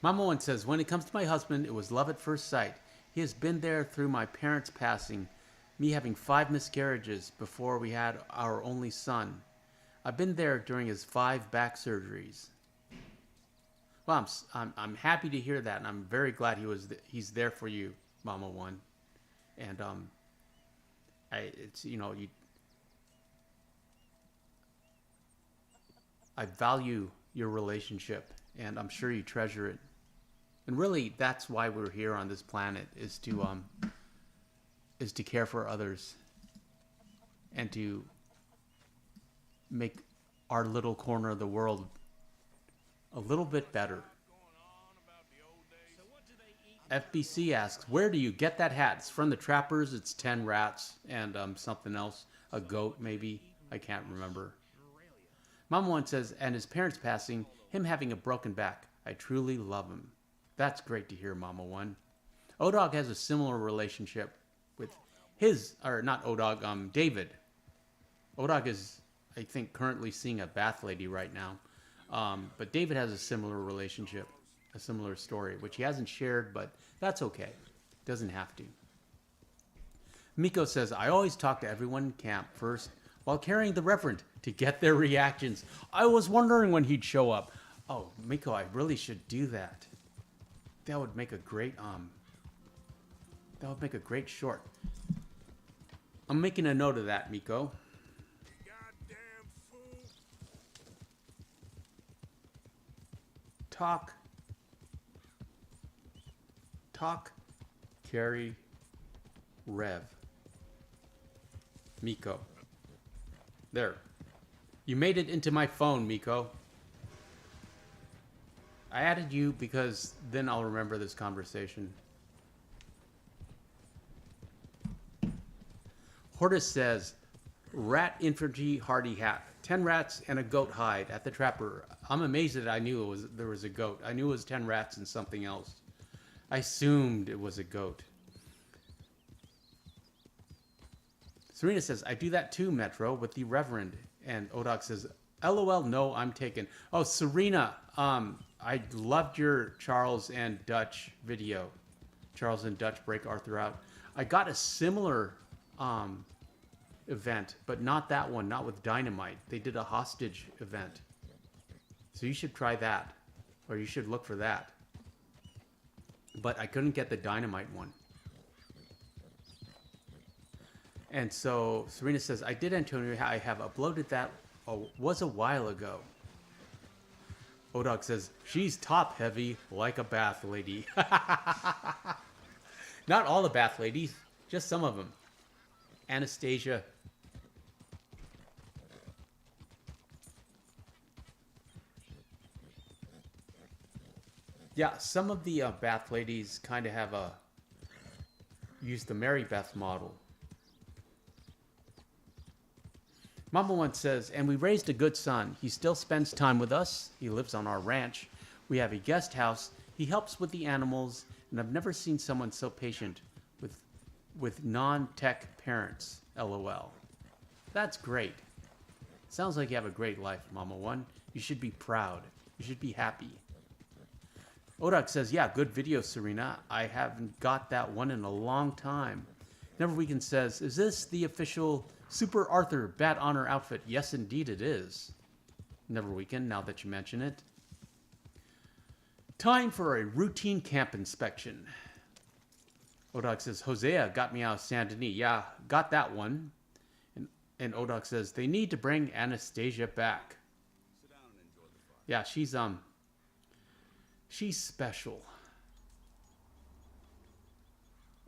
Mama one says, when it comes to my husband, it was love at first sight. He has been there through my parents passing, me having 5 miscarriages before we had our only son. I've been there during his 5 back surgeries. Well, I'm happy to hear that, and I'm very glad he's there for you, Mama one. And I value your relationship, and I'm sure you treasure it. And really, that's why we're here on this planet, is to care for others and to make our little corner of the world a little bit better. FBC asks, where do you get that hat? It's from the Trappers. It's 10 rats and something else. A goat, maybe. I can't remember. Mama one says, and his parents passing, him having a broken back. I truly love him. That's great to hear, Mama one. Odog has a similar relationship with David. Odog is, I think, currently seeing a bath lady right now. But David has a similar relationship, a similar story, which he hasn't shared, but that's okay. Doesn't have to. Miko says, I always talk to everyone in camp first while carrying the Reverend to get their reactions. I was wondering when he'd show up. Oh, Miko, I really should do that. That would make a great short. I'm making a note of that, Miko. Goddamn fool. Talk, carry, Rev. Miko. There. You made it into my phone, Miko. I added you because then I'll remember this conversation. Hortus says, rat infantry hardy hat. 10 rats and a goat hide at the Trapper. I'm amazed that I knew there was a goat. I knew it was 10 rats and something else. I assumed it was a goat. Serena says, I do that too, Metro, with the Reverend. And Odog says, LOL, no, I'm taken. Oh, Serena, I loved your Charles and Dutch video. Charles and Dutch break Arthur out. I got a similar event, but not that one, not with dynamite. They did a hostage event. So you should try that, or you should look for that. But I couldn't get the dynamite one. And so Serena says, I did, Antonio. I have uploaded that. Oh, was a while ago. Odog says, she's top heavy like a bath lady. Not all the bath ladies, just some of them. Anastasia. Yeah, some of the bath ladies kind of have use the Mary Beth model. Mama once says, and we raised a good son. He still spends time with us. He lives on our ranch. We have a guest house. He helps with the animals, and I've never seen someone so patient with non-tech parents. LOL. That's great. Sounds like you have a great life, Mama One. You should be proud. You should be happy. Odak says, yeah, good video, Serena. I haven't got that one in a long time. Never Weekend says, is this the official Super Arthur Bat Honor outfit? Yes, indeed it is. Never Weekend, now that you mention it. Time for a routine camp inspection. Odak says, Hosea got me out of Saint Denis. Yeah, got that one. And Odak says, they need to bring Anastasia back. Sit down and enjoy the Yeah, she's special.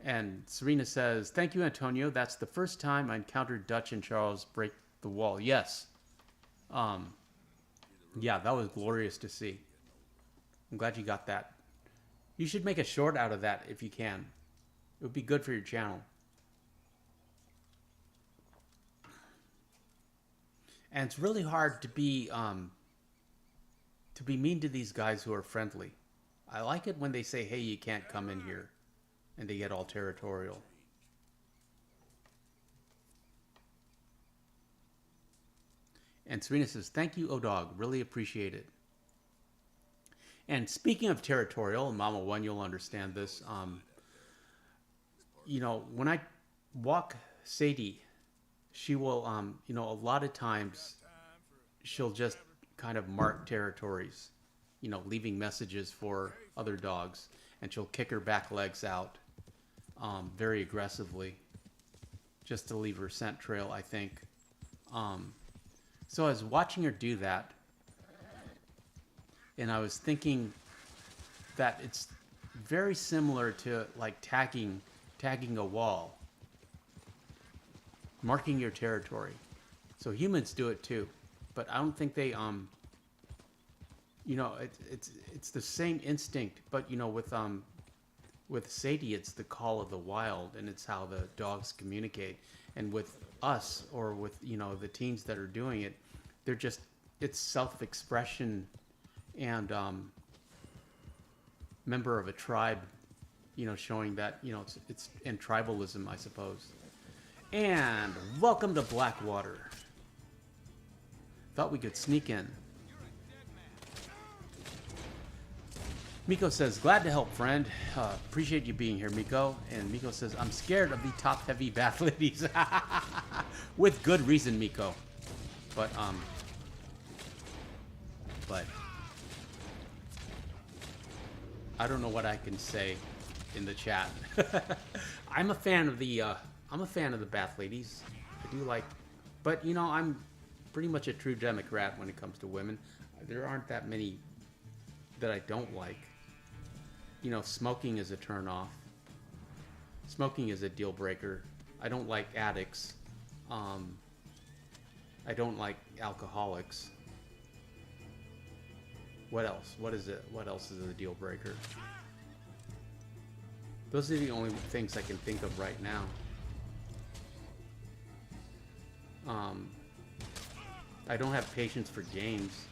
And Serena says, "Thank you, Antonio. That's the first time I encountered Dutch and Charles break the wall." Yes. Yeah, that was glorious to see. I'm glad you got that. You should make a short out of that if you can. It would be good for your channel. And it's really hard to be mean to these guys who are friendly. I like it when they say, "Hey, you can't come in here," and they get all territorial. And Serena says, "Thank you, O-Dog. Really appreciate it." And speaking of territorial, Mama One, you'll understand this. You know, when I walk Sadie, she will, you know, a lot of times she'll just kind of mark territories, you know, leaving messages for other dogs, and she'll kick her back legs out very aggressively just to leave her scent trail, I think. So I was watching her do that, and I was thinking that it's very similar to like tagging a wall, marking your territory. So humans do it too, but I don't think they you know, it's the same instinct, but you know, with Sadie, it's the call of the wild, and it's how the dogs communicate. And with us, or with, you know, the teens that are doing it, they're just, it's self-expression and member of a tribe, you know, showing that, you know, it's in tribalism, I suppose. And welcome to Blackwater. Thought we could sneak in. Miko says, "Glad to help, friend. Appreciate you being here, Miko." And Miko says, "I'm scared of the top-heavy bath ladies." With good reason, Miko. But I don't know what I can say in the chat. I'm a fan of the bath ladies. I do like, but you know, I'm pretty much a true Democrat when it comes to women. There aren't that many that I don't like. You know, smoking is a turn-off. Smoking is a deal breaker. I don't like addicts. I don't like alcoholics. What else? What is it? What else is a deal breaker? Those are the only things I can think of right now. I don't have patience for games.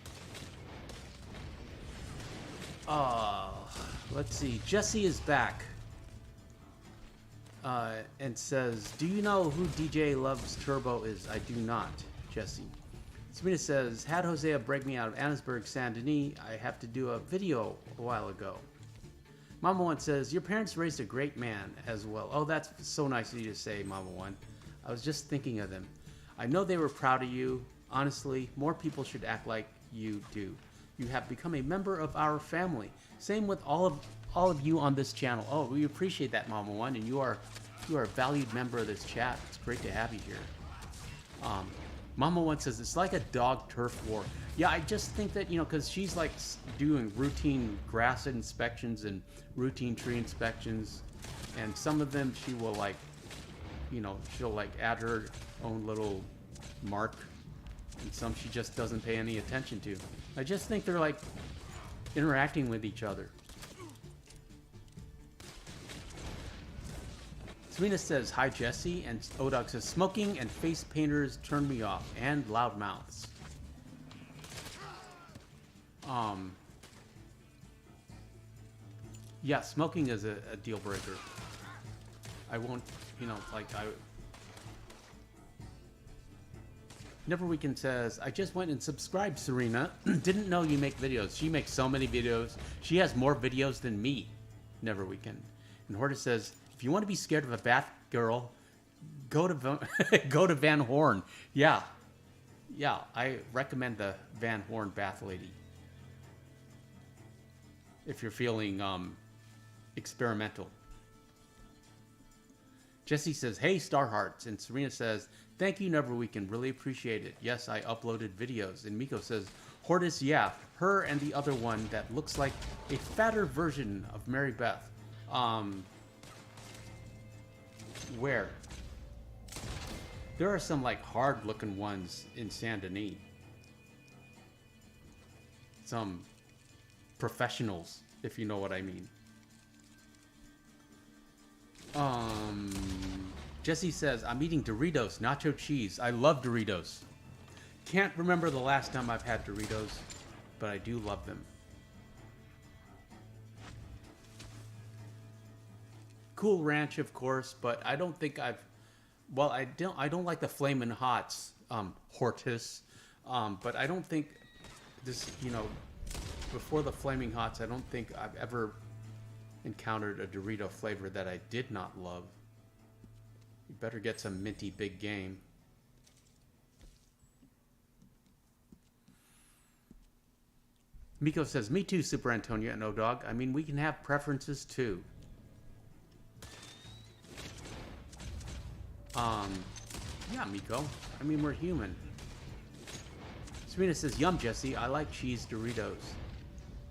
Let's see. Jesse is back. And says, "Do you know who DJ Loves Turbo is?" I do not, Jesse. Serena says, "Had Hosea break me out of Annesburg, Saint Denis. I have to do a video a while ago." Mama One says, "Your parents raised a great man as well." Oh, that's so nice of you to say, Mama One. I was just thinking of them. I know they were proud of you. Honestly, more people should act like you do. You have become a member of our family. Same with all of you on this channel. Oh, we appreciate that, Mama One, and you are a valued member of this chat. It's great to have you here. Mama One says, "It's like a dog turf war." Yeah, I just think that, you know, because she's like doing routine grass inspections and routine tree inspections, and some of them she will like, you know, she'll like add her own little mark, and some she just doesn't pay any attention to. I just think they're like interacting with each other. Serena says, "Hi, Jesse," and Odog says, "Smoking and face painters turn me off, and loud mouths." Yeah, smoking is a deal breaker. I won't, you know, like Never Weekend says, "I just went and subscribed, Serena. Didn't know you make videos." She makes so many videos. She has more videos than me. Never Weekend. And Horta says, "If you want to be scared of a bath girl, go to Van Horn." Yeah, I recommend the Van Horn bath lady if you're feeling experimental. Jesse says, "Hey, Star Hearts," and Serena says, "Thank you, Never Weekend. Really appreciate it. Yes, I uploaded videos." And Miko says, Hortus, yeah, her and the other one that looks like a fatter version of Mary Beth. Where? There are some like hard-looking ones in Saint Denis. Some professionals, if you know what I mean. Jesse says, I'm eating Doritos, nacho cheese. I love Doritos. Can't remember the last time I've had Doritos, but I do love them. Cool Ranch, of course, but I don't think I've... Well, I don't like the Flamin' Hots, Hortus, but I don't think this, you know, before the Flaming Hots, I don't think I've ever encountered a Dorito flavor that I did not love. You better get some minty big game. Miko says, me too, Super Antonio and O-Dog. I mean, we can have preferences too. Yeah, Miko. I mean, we're human. Serena says, yum, Jesse. I like cheese Doritos.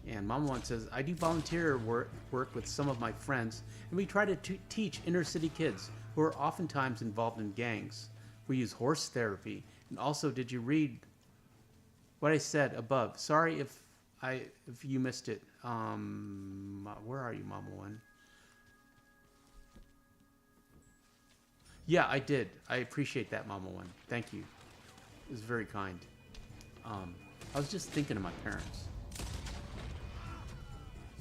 And Mama One says, I do volunteer work with some of my friends, and we try to teach inner city kids who are oftentimes involved in gangs. We use horse therapy. And also, did you read what I said above? Sorry if you missed it. Where are you, Mama One? Yeah, I did. I appreciate that, Mama One. Thank you. It was very kind. I was just thinking of my parents.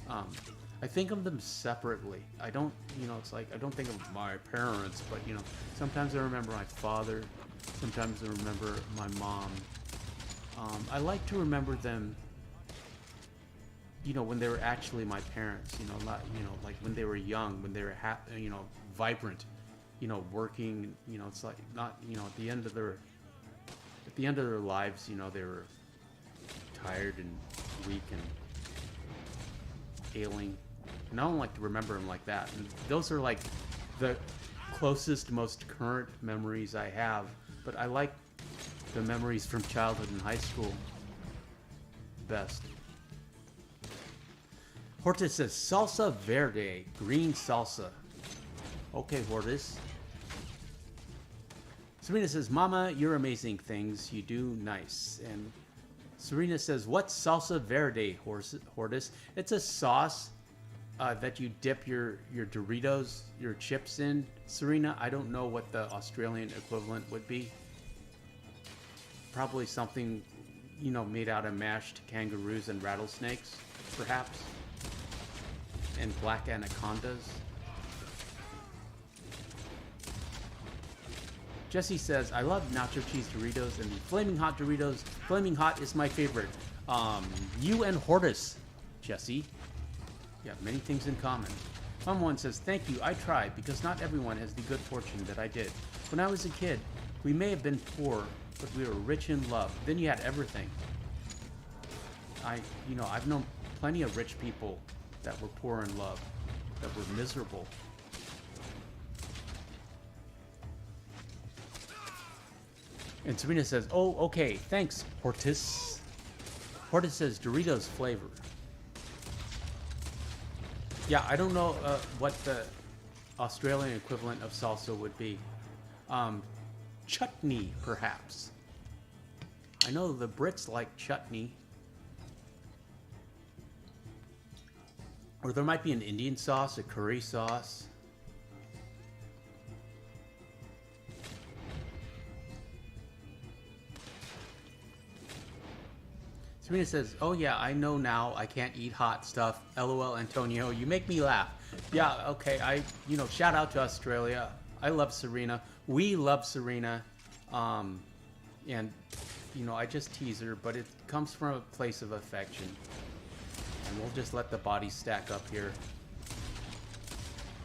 I think of them separately. I don't, you know, it's like, I don't think of my parents, but, you know, sometimes I remember my father. Sometimes I remember my mom. I like to remember them, you know, when they were actually my parents, you know, not, you know, like when they were young, when they were, you know, vibrant, you know, working, you know, it's like not, you know, at the end of their lives, you know, they were tired and weak and ailing. And I don't like to remember them like that. And those are like the closest, most current memories I have. But I like the memories from childhood and high school best. Hortus says, salsa verde, green salsa. Okay, Hortus. Serena says, Mama, you're amazing things. You do nice. And Serena says, what's salsa verde, Hortus? It's a sauce that you dip your Doritos, your chips in. Serena, I don't know what the Australian equivalent would be. Probably something, you know, made out of mashed kangaroos and rattlesnakes, perhaps. And black anacondas. Jesse says, I love nacho cheese Doritos and the Flaming Hot Doritos. Flaming Hot is my favorite. You and Hortus, Jesse. You have many things in common. Someone says, thank you, I tried, because not everyone has the good fortune that I did. When I was a kid, we may have been poor, but we were rich in love. Then you had everything. You know, I've known plenty of rich people that were poor in love, that were miserable. And Serena says, oh, okay, thanks, Hortus. Hortus says, Doritos flavor. Yeah, I don't know what the Australian equivalent of salsa would be. Chutney, perhaps. I know the Brits like chutney. Or there might be an Indian sauce, a curry sauce. Serena says, oh yeah, I know now I can't eat hot stuff. LOL, Antonio, you make me laugh. Yeah, okay, you know, shout out to Australia. I love Serena. We love Serena. And, you know, I just tease her, but it comes from a place of affection. And we'll just let the bodies stack up here.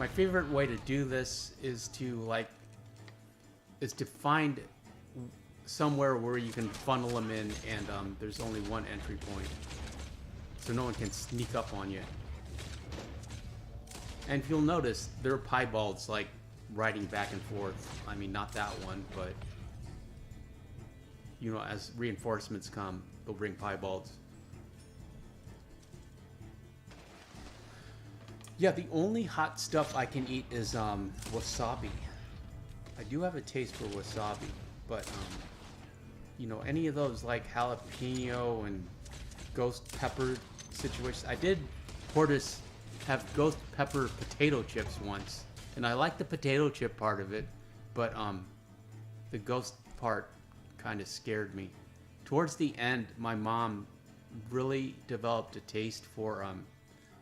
My favorite way to do this is to find somewhere where you can funnel them in, and there's only one entry point, so no one can sneak up on you. And if you'll notice, there are piebalds like riding back and forth. I mean, not that one, but you know, as reinforcements come, they'll bring piebalds. Yeah, the only hot stuff I can eat is wasabi. I do have a taste for wasabi, but you know, any of those like jalapeno and ghost pepper situations. I did Portis have ghost pepper potato chips once, and I like the potato chip part of it, but the ghost part kind of scared me. Towards the end, my mom really developed a taste for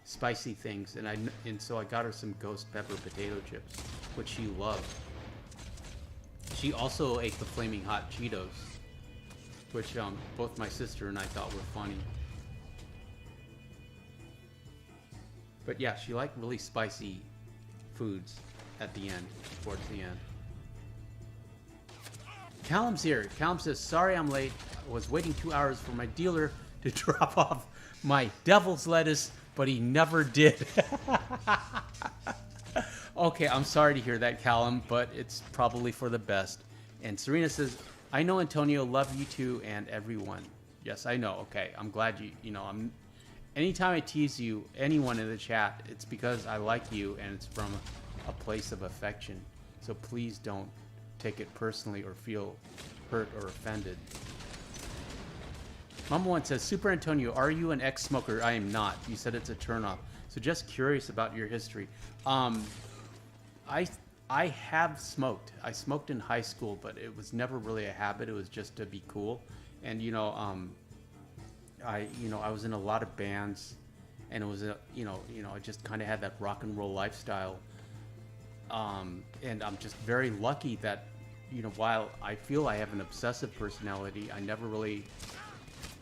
spicy things, and so I got her some ghost pepper potato chips, which she loved. She also ate the flaming hot Cheetos, which both my sister and I thought were funny. But yeah, she liked really spicy foods at the end, towards the end. Callum's here. Callum says, sorry I'm late. I was waiting 2 hours for my dealer to drop off my devil's lettuce, but he never did. Okay, I'm sorry to hear that, Callum, but it's probably for the best. And Serena says, I know Antonio, love you too, and everyone. Yes, I know. Okay, I'm glad you know, anytime I tease you, anyone in the chat, it's because I like you and it's from a place of affection. So please don't take it personally or feel hurt or offended. Mama One says, Super Antonio, are you an ex-smoker? I am not. You said it's a turnoff. So just curious about your history. I have smoked. I smoked in high school, but it was never really a habit. It was just to be cool. And I was in a lot of bands, and it was I just kind of had that rock and roll lifestyle. And I'm just very lucky that, while I feel I have an obsessive personality, I never really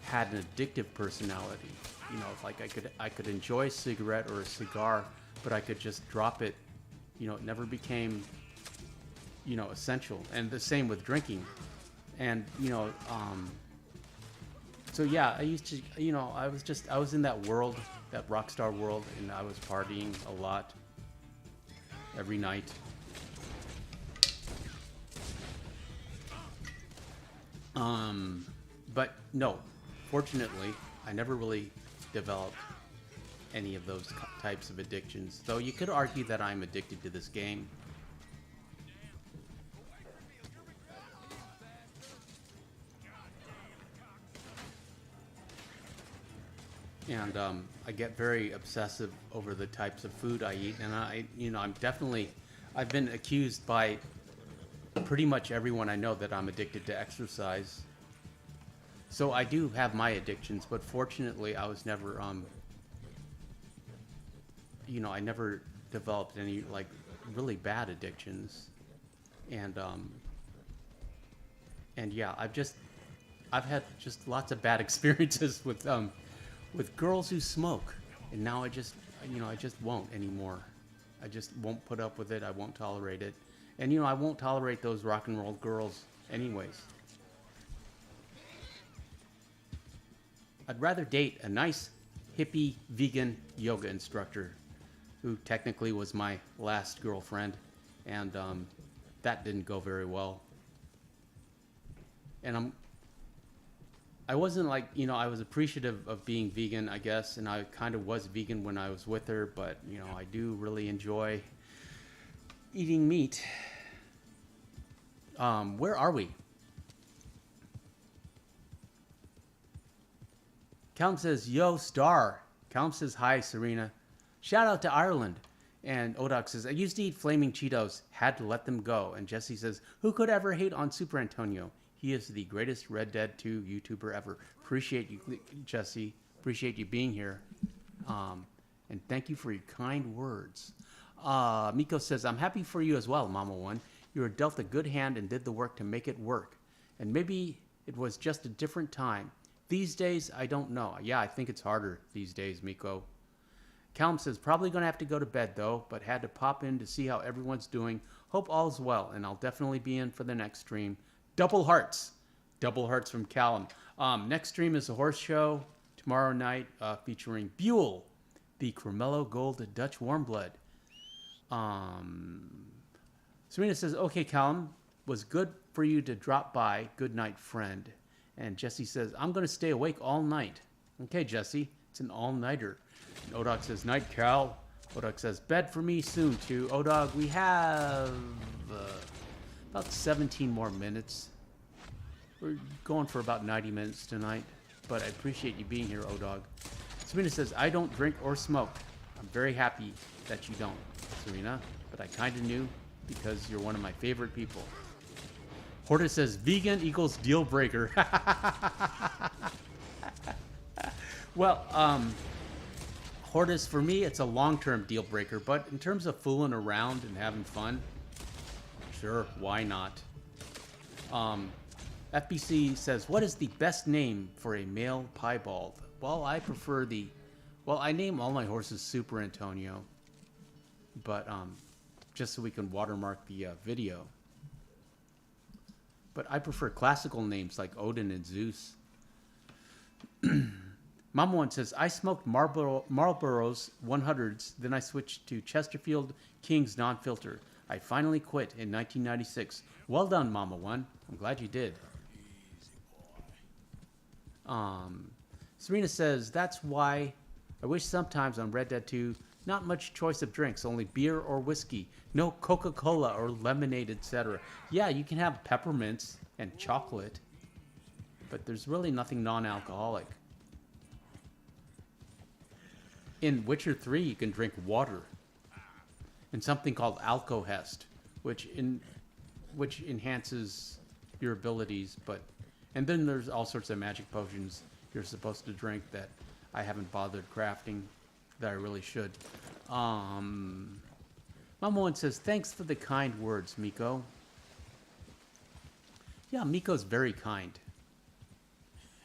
had an addictive personality. Like I could enjoy a cigarette or a cigar, but I could just drop it. It never became, essential. And the same with drinking. And, so yeah, I used to, I was in that world, that rock star world, and I was partying a lot every night. But no, fortunately, I never really developed any of those types of addictions. Though you could argue that I'm addicted to this game. And I get very obsessive over the types of food I eat, and I've been accused by pretty much everyone I know that I'm addicted to exercise. So I do have my addictions, but fortunately I was never, I never developed any like really bad addictions. And yeah, I've had just lots of bad experiences with girls who smoke, and now I just won't anymore. I just won't put up with it. I won't tolerate it. And I won't tolerate those rock and roll girls anyways. I'd rather date a nice hippie vegan yoga instructor who technically was my last girlfriend, and that didn't go very well. And I wasn't like, I was appreciative of being vegan, I guess, and I kind of was vegan when I was with her, but, I do really enjoy eating meat. Where are we? Callum says, yo, star. Callum says, hi, Serena. Shout out to Ireland. And Odoc says, I used to eat flaming Cheetos, had to let them go. And Jesse says, who could ever hate on Super Antonio? He is the greatest Red Dead 2 YouTuber ever. Appreciate you, Jesse. Appreciate you being here. And thank you for your kind words. Miko says, I'm happy for you as well, Mama One. You were dealt a good hand and did the work to make it work. And maybe it was just a different time. These days, I don't know. Yeah, I think it's harder these days, Miko. Callum says, probably going to have to go to bed, though, but had to pop in to see how everyone's doing. Hope all's well, and I'll definitely be in for the next stream. Double hearts. Double hearts from Callum. Next stream is a horse show tomorrow night featuring Buell, the Cremello Gold Dutch Warmblood. Serena says, okay, Callum, was good for you to drop by. Good night, friend. And Jesse says, I'm going to stay awake all night. Okay, Jesse, it's an all-nighter. Odog says, night, Cal. Odog says, bed for me soon, too. Odog, we have about 17 more minutes. We're going for about 90 minutes tonight, but I appreciate you being here, Odog. Serena says, I don't drink or smoke. I'm very happy that you don't, Serena, but I kind of knew because you're one of my favorite people. Horta says, vegan equals deal breaker. Well, Hortus, for me, it's a long-term deal breaker, but in terms of fooling around and having fun, sure, why not? FBC says, what is the best name for a male piebald? Well, I prefer I name all my horses Super Antonio, but just so we can watermark the video. But I prefer classical names like Odin and Zeus. Mama One says, I smoked Marlboro's 100s, then I switched to Chesterfield King's non-filter. I finally quit in 1996. Well done, Mama One. I'm glad you did. Serena says, that's why I wish sometimes on Red Dead 2, not much choice of drinks, only beer or whiskey. No Coca-Cola or lemonade, etc. Yeah, you can have peppermints and chocolate, but there's really nothing non-alcoholic. In Witcher 3, you can drink water and something called Alcohest, which enhances your abilities. And then there's all sorts of magic potions you're supposed to drink that I haven't bothered crafting, that I really should. Mama One says, thanks for the kind words, Miko. Yeah, Miko's very kind.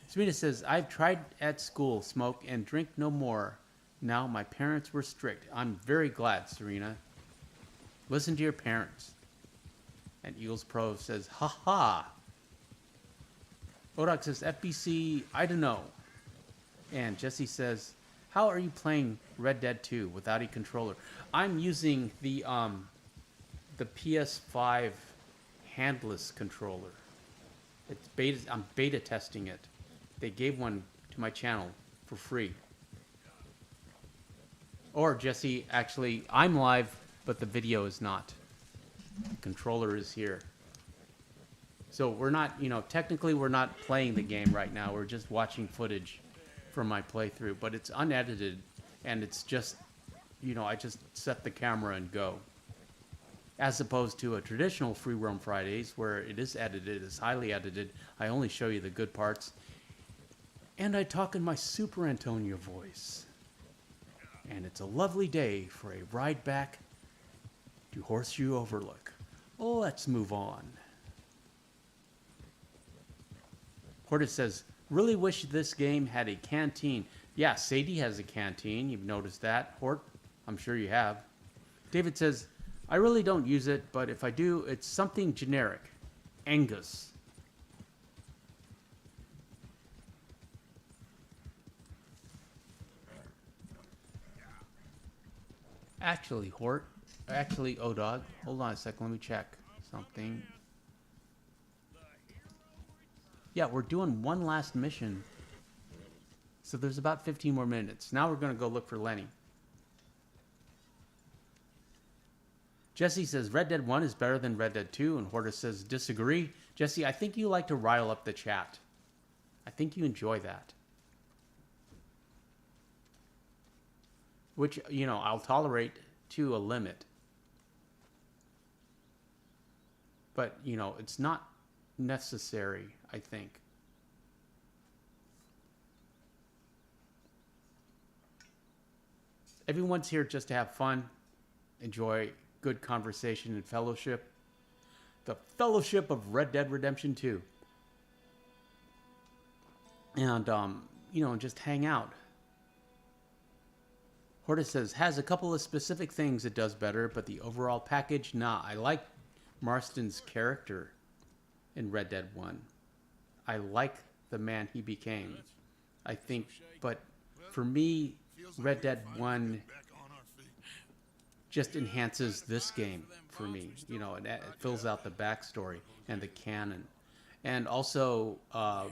Serena says, I've tried at school, smoke, and drink no more. Now, my parents were strict. I'm very glad, Serena. Listen to your parents. And Eagles Pro says, ha-ha. Odog says, FBC, I don't know. And Jesse says, how are you playing Red Dead 2 without a controller? I'm using the PS5 handless controller. It's beta. I'm beta testing it. They gave one to my channel for free. Or Jesse, actually, I'm live, but the video is not. The controller is here. So we're not, technically we're not playing the game right now. We're just watching footage from my playthrough, but it's unedited, and it's just, I just set the camera and go. As opposed to a traditional Free Roam Fridays, where it is edited, it's highly edited. I only show you the good parts. And I talk in my Super Antonio voice. And it's a lovely day for a ride back to Horseshoe Overlook. Let's move on. Horta says, really wish this game had a canteen. Yeah, Sadie has a canteen. You've noticed that. Hort, I'm sure you have. David says, I really don't use it, but if I do, it's something generic. Angus. Actually, Odog, hold on a second, let me check something. Yeah, we're doing one last mission. So there's about 15 more minutes. Now we're going to go look for Lenny. Jesse says Red Dead 1 is better than Red Dead 2, and Horta says disagree. Jesse, I think you like to rile up the chat. I think you enjoy that. Which, I'll tolerate to a limit. But, it's not necessary, I think. Everyone's here just to have fun, enjoy good conversation and fellowship. The fellowship of Red Dead Redemption 2. And, just hang out. Horta says, has a couple of specific things it does better, but the overall package, nah. I like Marston's character in Red Dead 1. I like the man he became. I think, but for me, Red Dead 1 just enhances this game for me. It fills out the backstory and the canon. And also,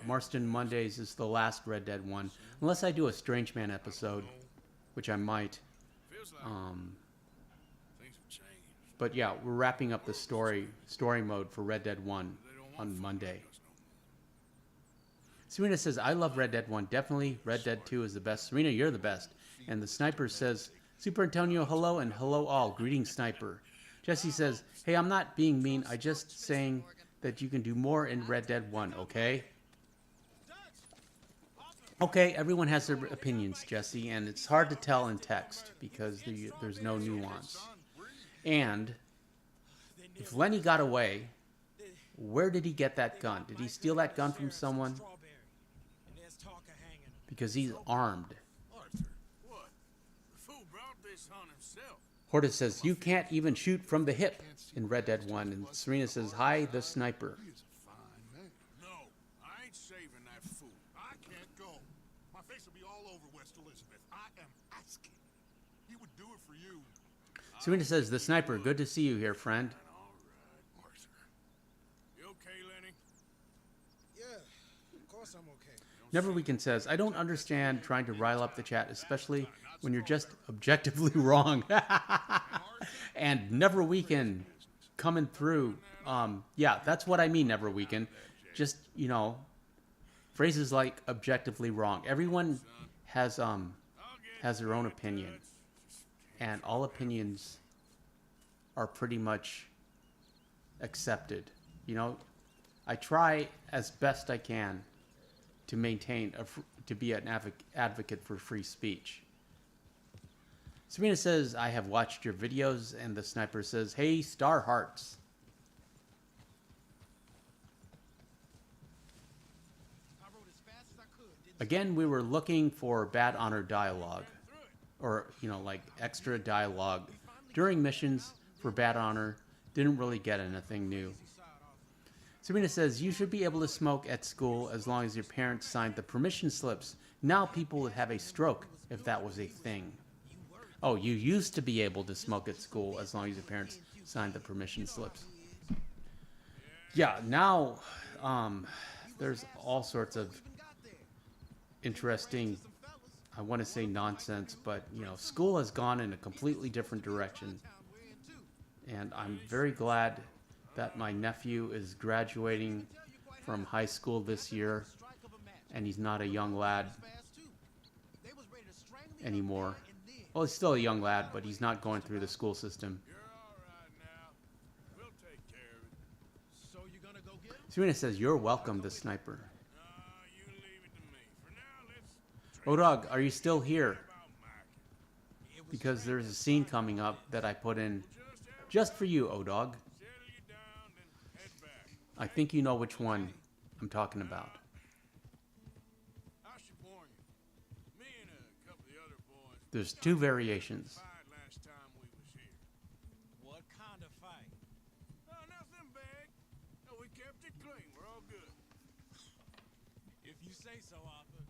Marston Mondays is the last Red Dead one. Unless I do a Strange Man episode, which I might. Feels like things have changed. But yeah, we're wrapping up the story mode for Red Dead 1 on Monday. Serena says, I love Red Dead 1. Definitely Red Dead 2 is the best. Serena, you're the best. And the Sniper says, Super Antonio, hello, and hello all. Greetings, Sniper. Jesse says, hey, I'm not being mean. I just saying that you can do more in Red Dead 1, okay? Okay, everyone has their opinions, Jesse, and it's hard to tell in text because there's no nuance. And if Lenny got away, where did he get that gun? Did he steal that gun from someone? Because he's armed. Arthur, what? The fool brought this on himself. Hortus says, you can't even shoot from the hip in Red Dead 1. And Serena says, hi, the Sniper. He is a fine man. No, I ain't saving that fool. I can't go. My face will be all over West Elizabeth. I am asking. He would do it for you. Serena says, the Sniper, good to see you here, friend. All right, Arthur. You okay, Lenny? Yeah, of course I'm okay. Never Weekend says, I don't understand trying to rile up the chat, especially when you're just objectively wrong. And Never Weekend coming through. Yeah, that's what I mean, Never Weekend. Just, you know, phrases like objectively wrong. Everyone has their own opinion. And all opinions are pretty much accepted. You know, I try as best I can to maintain, to be an advocate for free speech. Serena says, I have watched your videos, and the Sniper says, hey, Star Hearts. Again, we were looking for Bad Honor dialogue, or, you know, like extra dialogue during missions for Bad Honor. Didn't really get anything new. Serena says, you should be able to smoke at school as long as your parents signed the permission slips. Now people would have a stroke if that was a thing. Oh, you used to be able to smoke at school as long as your parents signed the permission slips. Yeah, now there's all sorts of interesting, I want to say nonsense, but, you know, school has gone in a completely different direction. And I'm very glad that my nephew is graduating from high school this year, and he's not a young lad anymore. Well, he's still a young lad, but he's not going through the school system. You're all right now. We'll take care of it. So you gonna go get him? Serena says, you're welcome, the Sniper. You leave it to me. For now, let's Odog, are you still here? about Mike. Because there's a scene coming up that I put in just for you, Odog. Settle you down, then head back. I think you know which one I'm talking about. I should warn you. Me and a couple of the other boys. There's two variations. Fight last time we was here. What kind of fight? Oh, nothing big. No, we kept it clean. We're all good. If you say so, Arthur.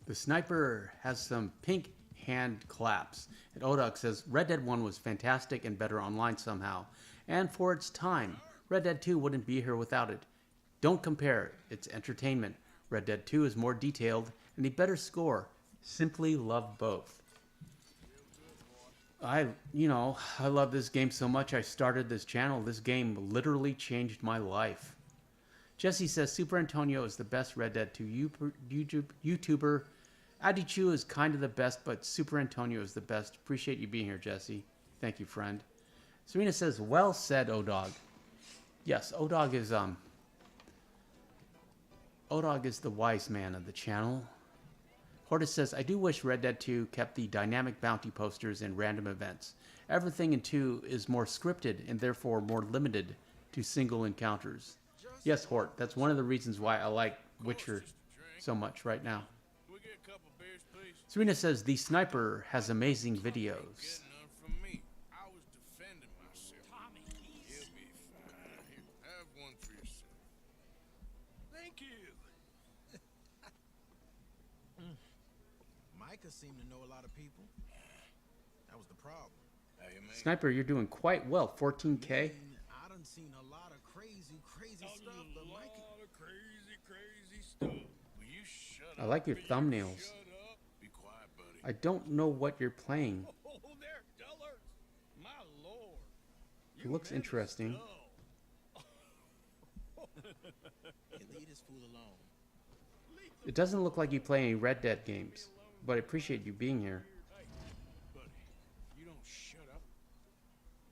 The Sniper has some pink hand claps. And Odog says, Red Dead 1 was fantastic and better online somehow. And for its time, Red Dead 2 wouldn't be here without it. Don't compare. It's entertainment. Red Dead 2 is more detailed and a better score. Simply love both. I love this game so much I started this channel. This game literally changed my life. Jesse says, Super Antonio is the best Red Dead 2 YouTuber. Adichu is kind of the best, but Super Antonio is the best. Appreciate you being here, Jesse. Thank you, friend. Serena says, well said, Odog. Yes, Odog is the wise man of the channel. Hortus says, I do wish Red Dead 2 kept the dynamic bounty posters and random events. Everything in 2 is more scripted and therefore more limited to single encounters. Yes, Hort, that's one of the reasons why I like Witcher so much right now. We get a couple beers, please. Serena says, the Sniper has amazing videos. Get none from me. I was defending myself. You'll be fine. Here, have one for yourself. Thank you. Micah seemed to know a lot of people. That was the problem. How you make? Sniper, you're doing quite well. 14K. I done seen a lot of crazy stuff, but A Mike. lot of crazy stuff. Will you shut I up? like your Will you thumbnails. Shut up. Be quiet, buddy. I don't know what you're playing. Oh, they're dullers. My lord. It looks interesting. Hey, leave this fool alone. It doesn't look like you play any Red Dead games, but I appreciate you being here. Hey, buddy, if you don't shut up,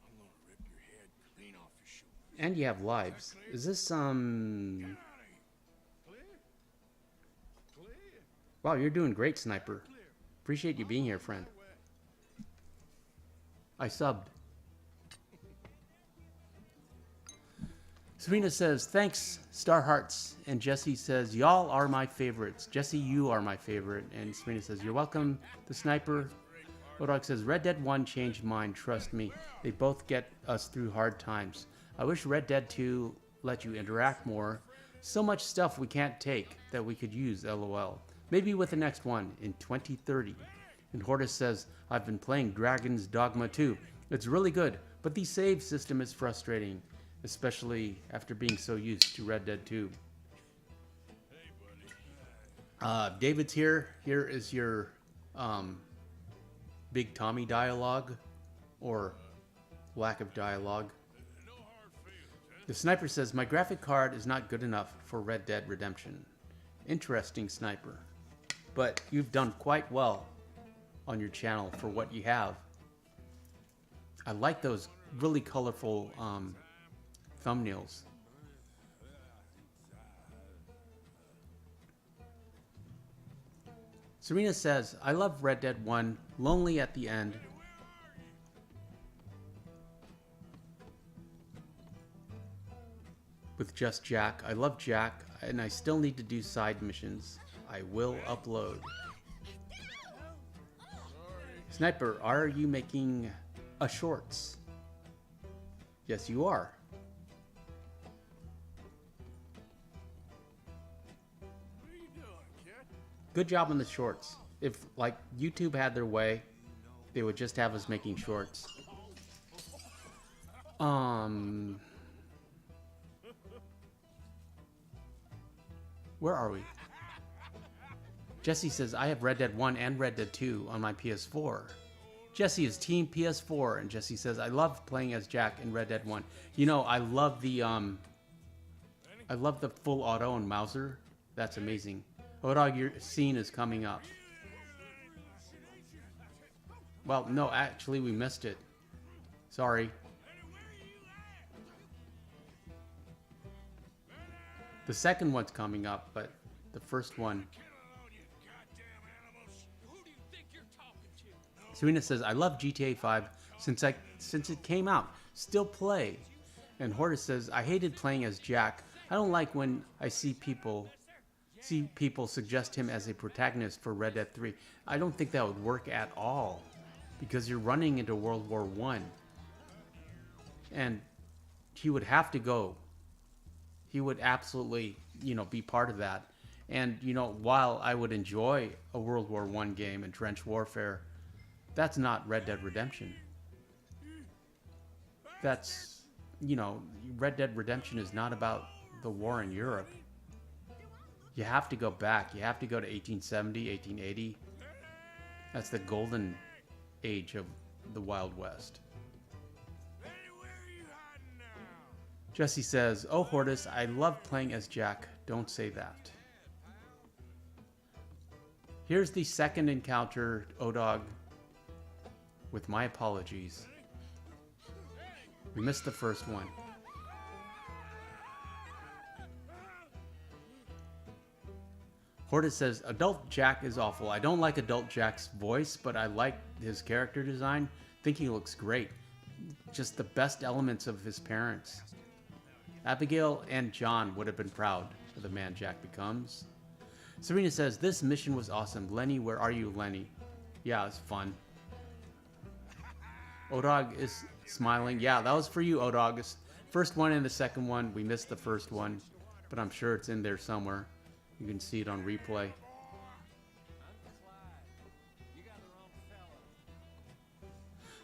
I'm gonna rip your head clean off your shoulders. And you have lives. Is this, Get out of here. Clear? Clear? Wow, you're doing great, Sniper. Appreciate you being here, friend. I subbed. Serena says, thanks, Star Hearts. And Jesse says, y'all are my favorites. Jesse, you are my favorite. And Serena says, you're welcome, the Sniper. Odog says, Red Dead 1 changed mine, trust me. They both get us through hard times. I wish Red Dead 2 let you interact more. So much stuff we can't take that we could use, lol. Maybe with the next one in 2030. And Hortus says, I've been playing Dragon's Dogma 2. It's really good, but the save system is frustrating, especially after being so used to Red Dead 2. David's here. Here is your Big Tommy dialogue, or lack of dialogue. The Sniper says, my graphic card is not good enough for Red Dead Redemption. Interesting, Sniper. But you've done quite well on your channel for what you have. I like those really colorful thumbnails. Serena says, I love Red Dead 1, lonely at the end. With just Jack. I love Jack, and I still need to do side missions. I will upload. Sniper, are you making a shorts? Yes, you are. What are you doing, kid? Good job on the shorts. If, like, YouTube had their way, they would just have us making shorts. Where are we? Jesse says, I have Red Dead 1 and Red Dead 2 on my PS4. Jesse is Team PS4, and Jesse says, I love playing as Jack in Red Dead 1. You know, I love the full auto and Mauser. That's amazing. Odog, your scene is coming up. Well, no, actually, we missed it. Sorry. The second one's coming up, but the first one. Serena says, I love GTA 5 since it came out. Still play. And Hortus says, I hated playing as Jack. I don't like when I see people suggest him as a protagonist for Red Dead 3. I don't think that would work at all, because you're running into World War I. And he would have to go. He would absolutely, be part of that. And, while I would enjoy a World War I game and trench warfare, that's not Red Dead Redemption. That's, Red Dead Redemption is not about the war in Europe. You have to go back. You have to go to 1870, 1880. That's the golden age of the Wild West. Jesse says, oh, Hortus, I love playing as Jack. Don't say that. Here's the second encounter, Odog, with my apologies. We missed the first one. Hortus says, adult Jack is awful. I don't like adult Jack's voice, but I like his character design. Think he looks great. Just the best elements of his parents. Abigail and John would have been proud of the man Jack becomes. Serena says, this mission was awesome. Lenny, where are you, Lenny? Yeah, it's fun. Odog is smiling. Yeah, that was for you, Odog. First one and the second one. We missed the first one, but I'm sure it's in there somewhere. You can see it on replay.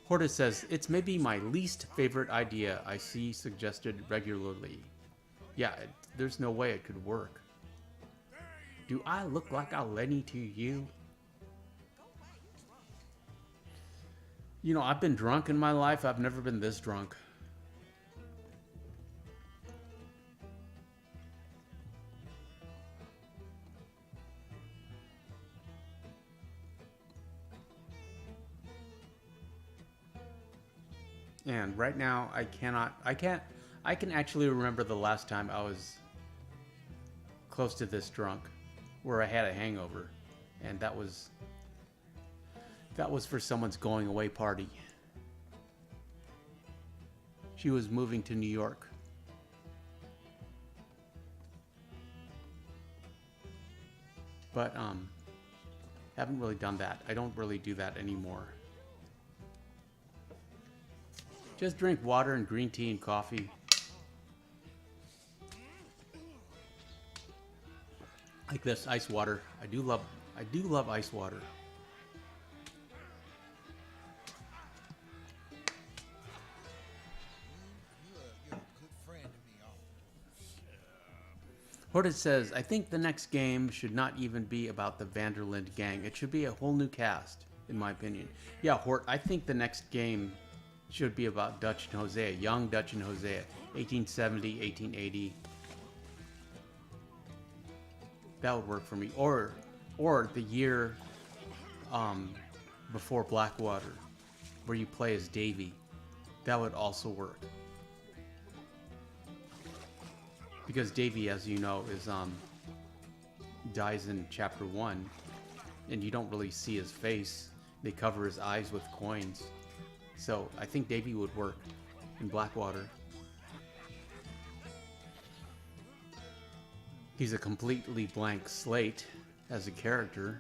Horta says, it's maybe my least favorite idea I see suggested regularly. Yeah, there's no way it could work. Do I look like a Lenny to you? You know, I've been drunk in my life. I've never been this drunk. And right now, I can actually remember the last time I was close to this drunk, where I had a hangover, and that was for someone's going away party. She was moving to New York. But haven't really done that. I don't really do that anymore. Just drink water and green tea and coffee. Like this ice water. I do love ice water. You're a good friend to me, officer. Horta says, I think the next game should not even be about the Vanderland gang. It should be a whole new cast, in my opinion. Yeah, Hort, I think the next game should be about Dutch and Hosea, young Dutch and Hosea, 1870, 1880. That would work for me. Or the year before Blackwater, where you play as Davy. That would also work. Because Davy, as you know, is dies in chapter 1, and you don't really see his face. They cover his eyes with coins. So I think Davy would work in Blackwater. He's a completely blank slate as a character.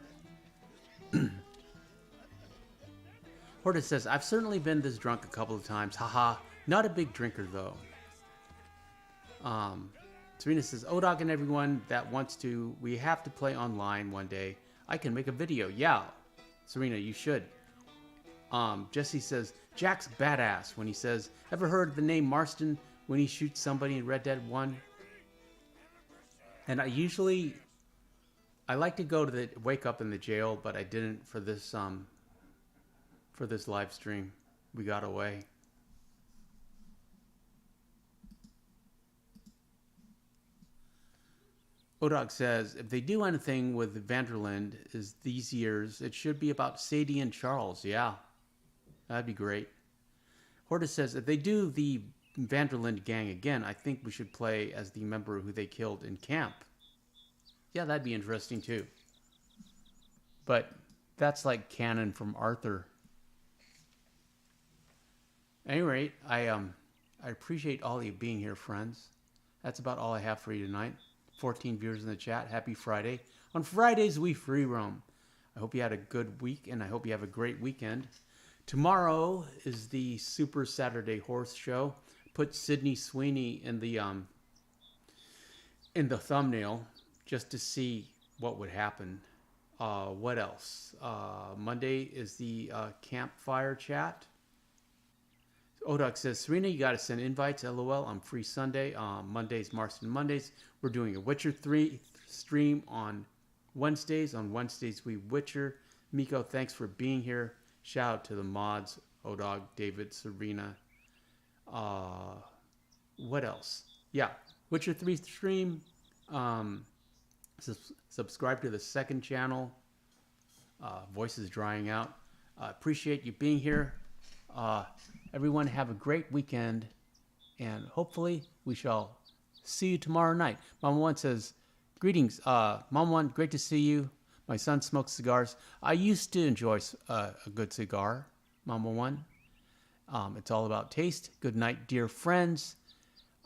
Horta says, I've certainly been this drunk a couple of times. Haha, not a big drinker though. Serena says, ODOG and everyone that wants to, we have to play online one day. I can make a video. Yeah, Serena, you should. Jesse says, Jack's badass when he says, ever heard the name Marston when he shoots somebody in Red Dead 1? And I like to go to wake up in the jail, but I didn't for this live stream. We got away. Odog says, if they do anything with Vanderland is these years, it should be about Sadie and Charles. Yeah, that'd be great. Horta says, if they do the Vanderland gang again, I think we should play as the member who they killed in camp. Yeah, that'd be interesting too. But that's like canon from Arthur. At any rate, I appreciate all of you being here, friends. That's about all I have for you tonight. 14 viewers in the chat. Happy Friday. On Fridays, we free roam. I hope you had a good week, and I hope you have a great weekend. Tomorrow is the Super Saturday Horse Show. Put Sydney Sweeney in the thumbnail just to see what would happen. What else? Monday is the campfire chat. Odog says, Serena, you got to send invites. LOL. I'm free Sunday. Mondays, Marston Mondays. We're doing a Witcher 3 stream on Wednesdays. On Wednesdays, we Witcher. Miko, thanks for being here. Shout out to the mods. Odog, David, Serena. What else? Yeah, Witcher 3 stream. Subscribe to the second channel. Voices drying out. Appreciate you being here. Everyone have a great weekend, and hopefully we shall see you tomorrow night. Mama One says, greetings. Mama One, great to see you. My son smokes cigars. I used to enjoy a good cigar, Mama One. It's all about taste. Good night, dear friends.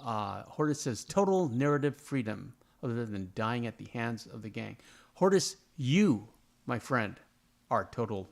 Hortus says, total narrative freedom other than dying at the hands of the gang. Hortus, you, my friend, are total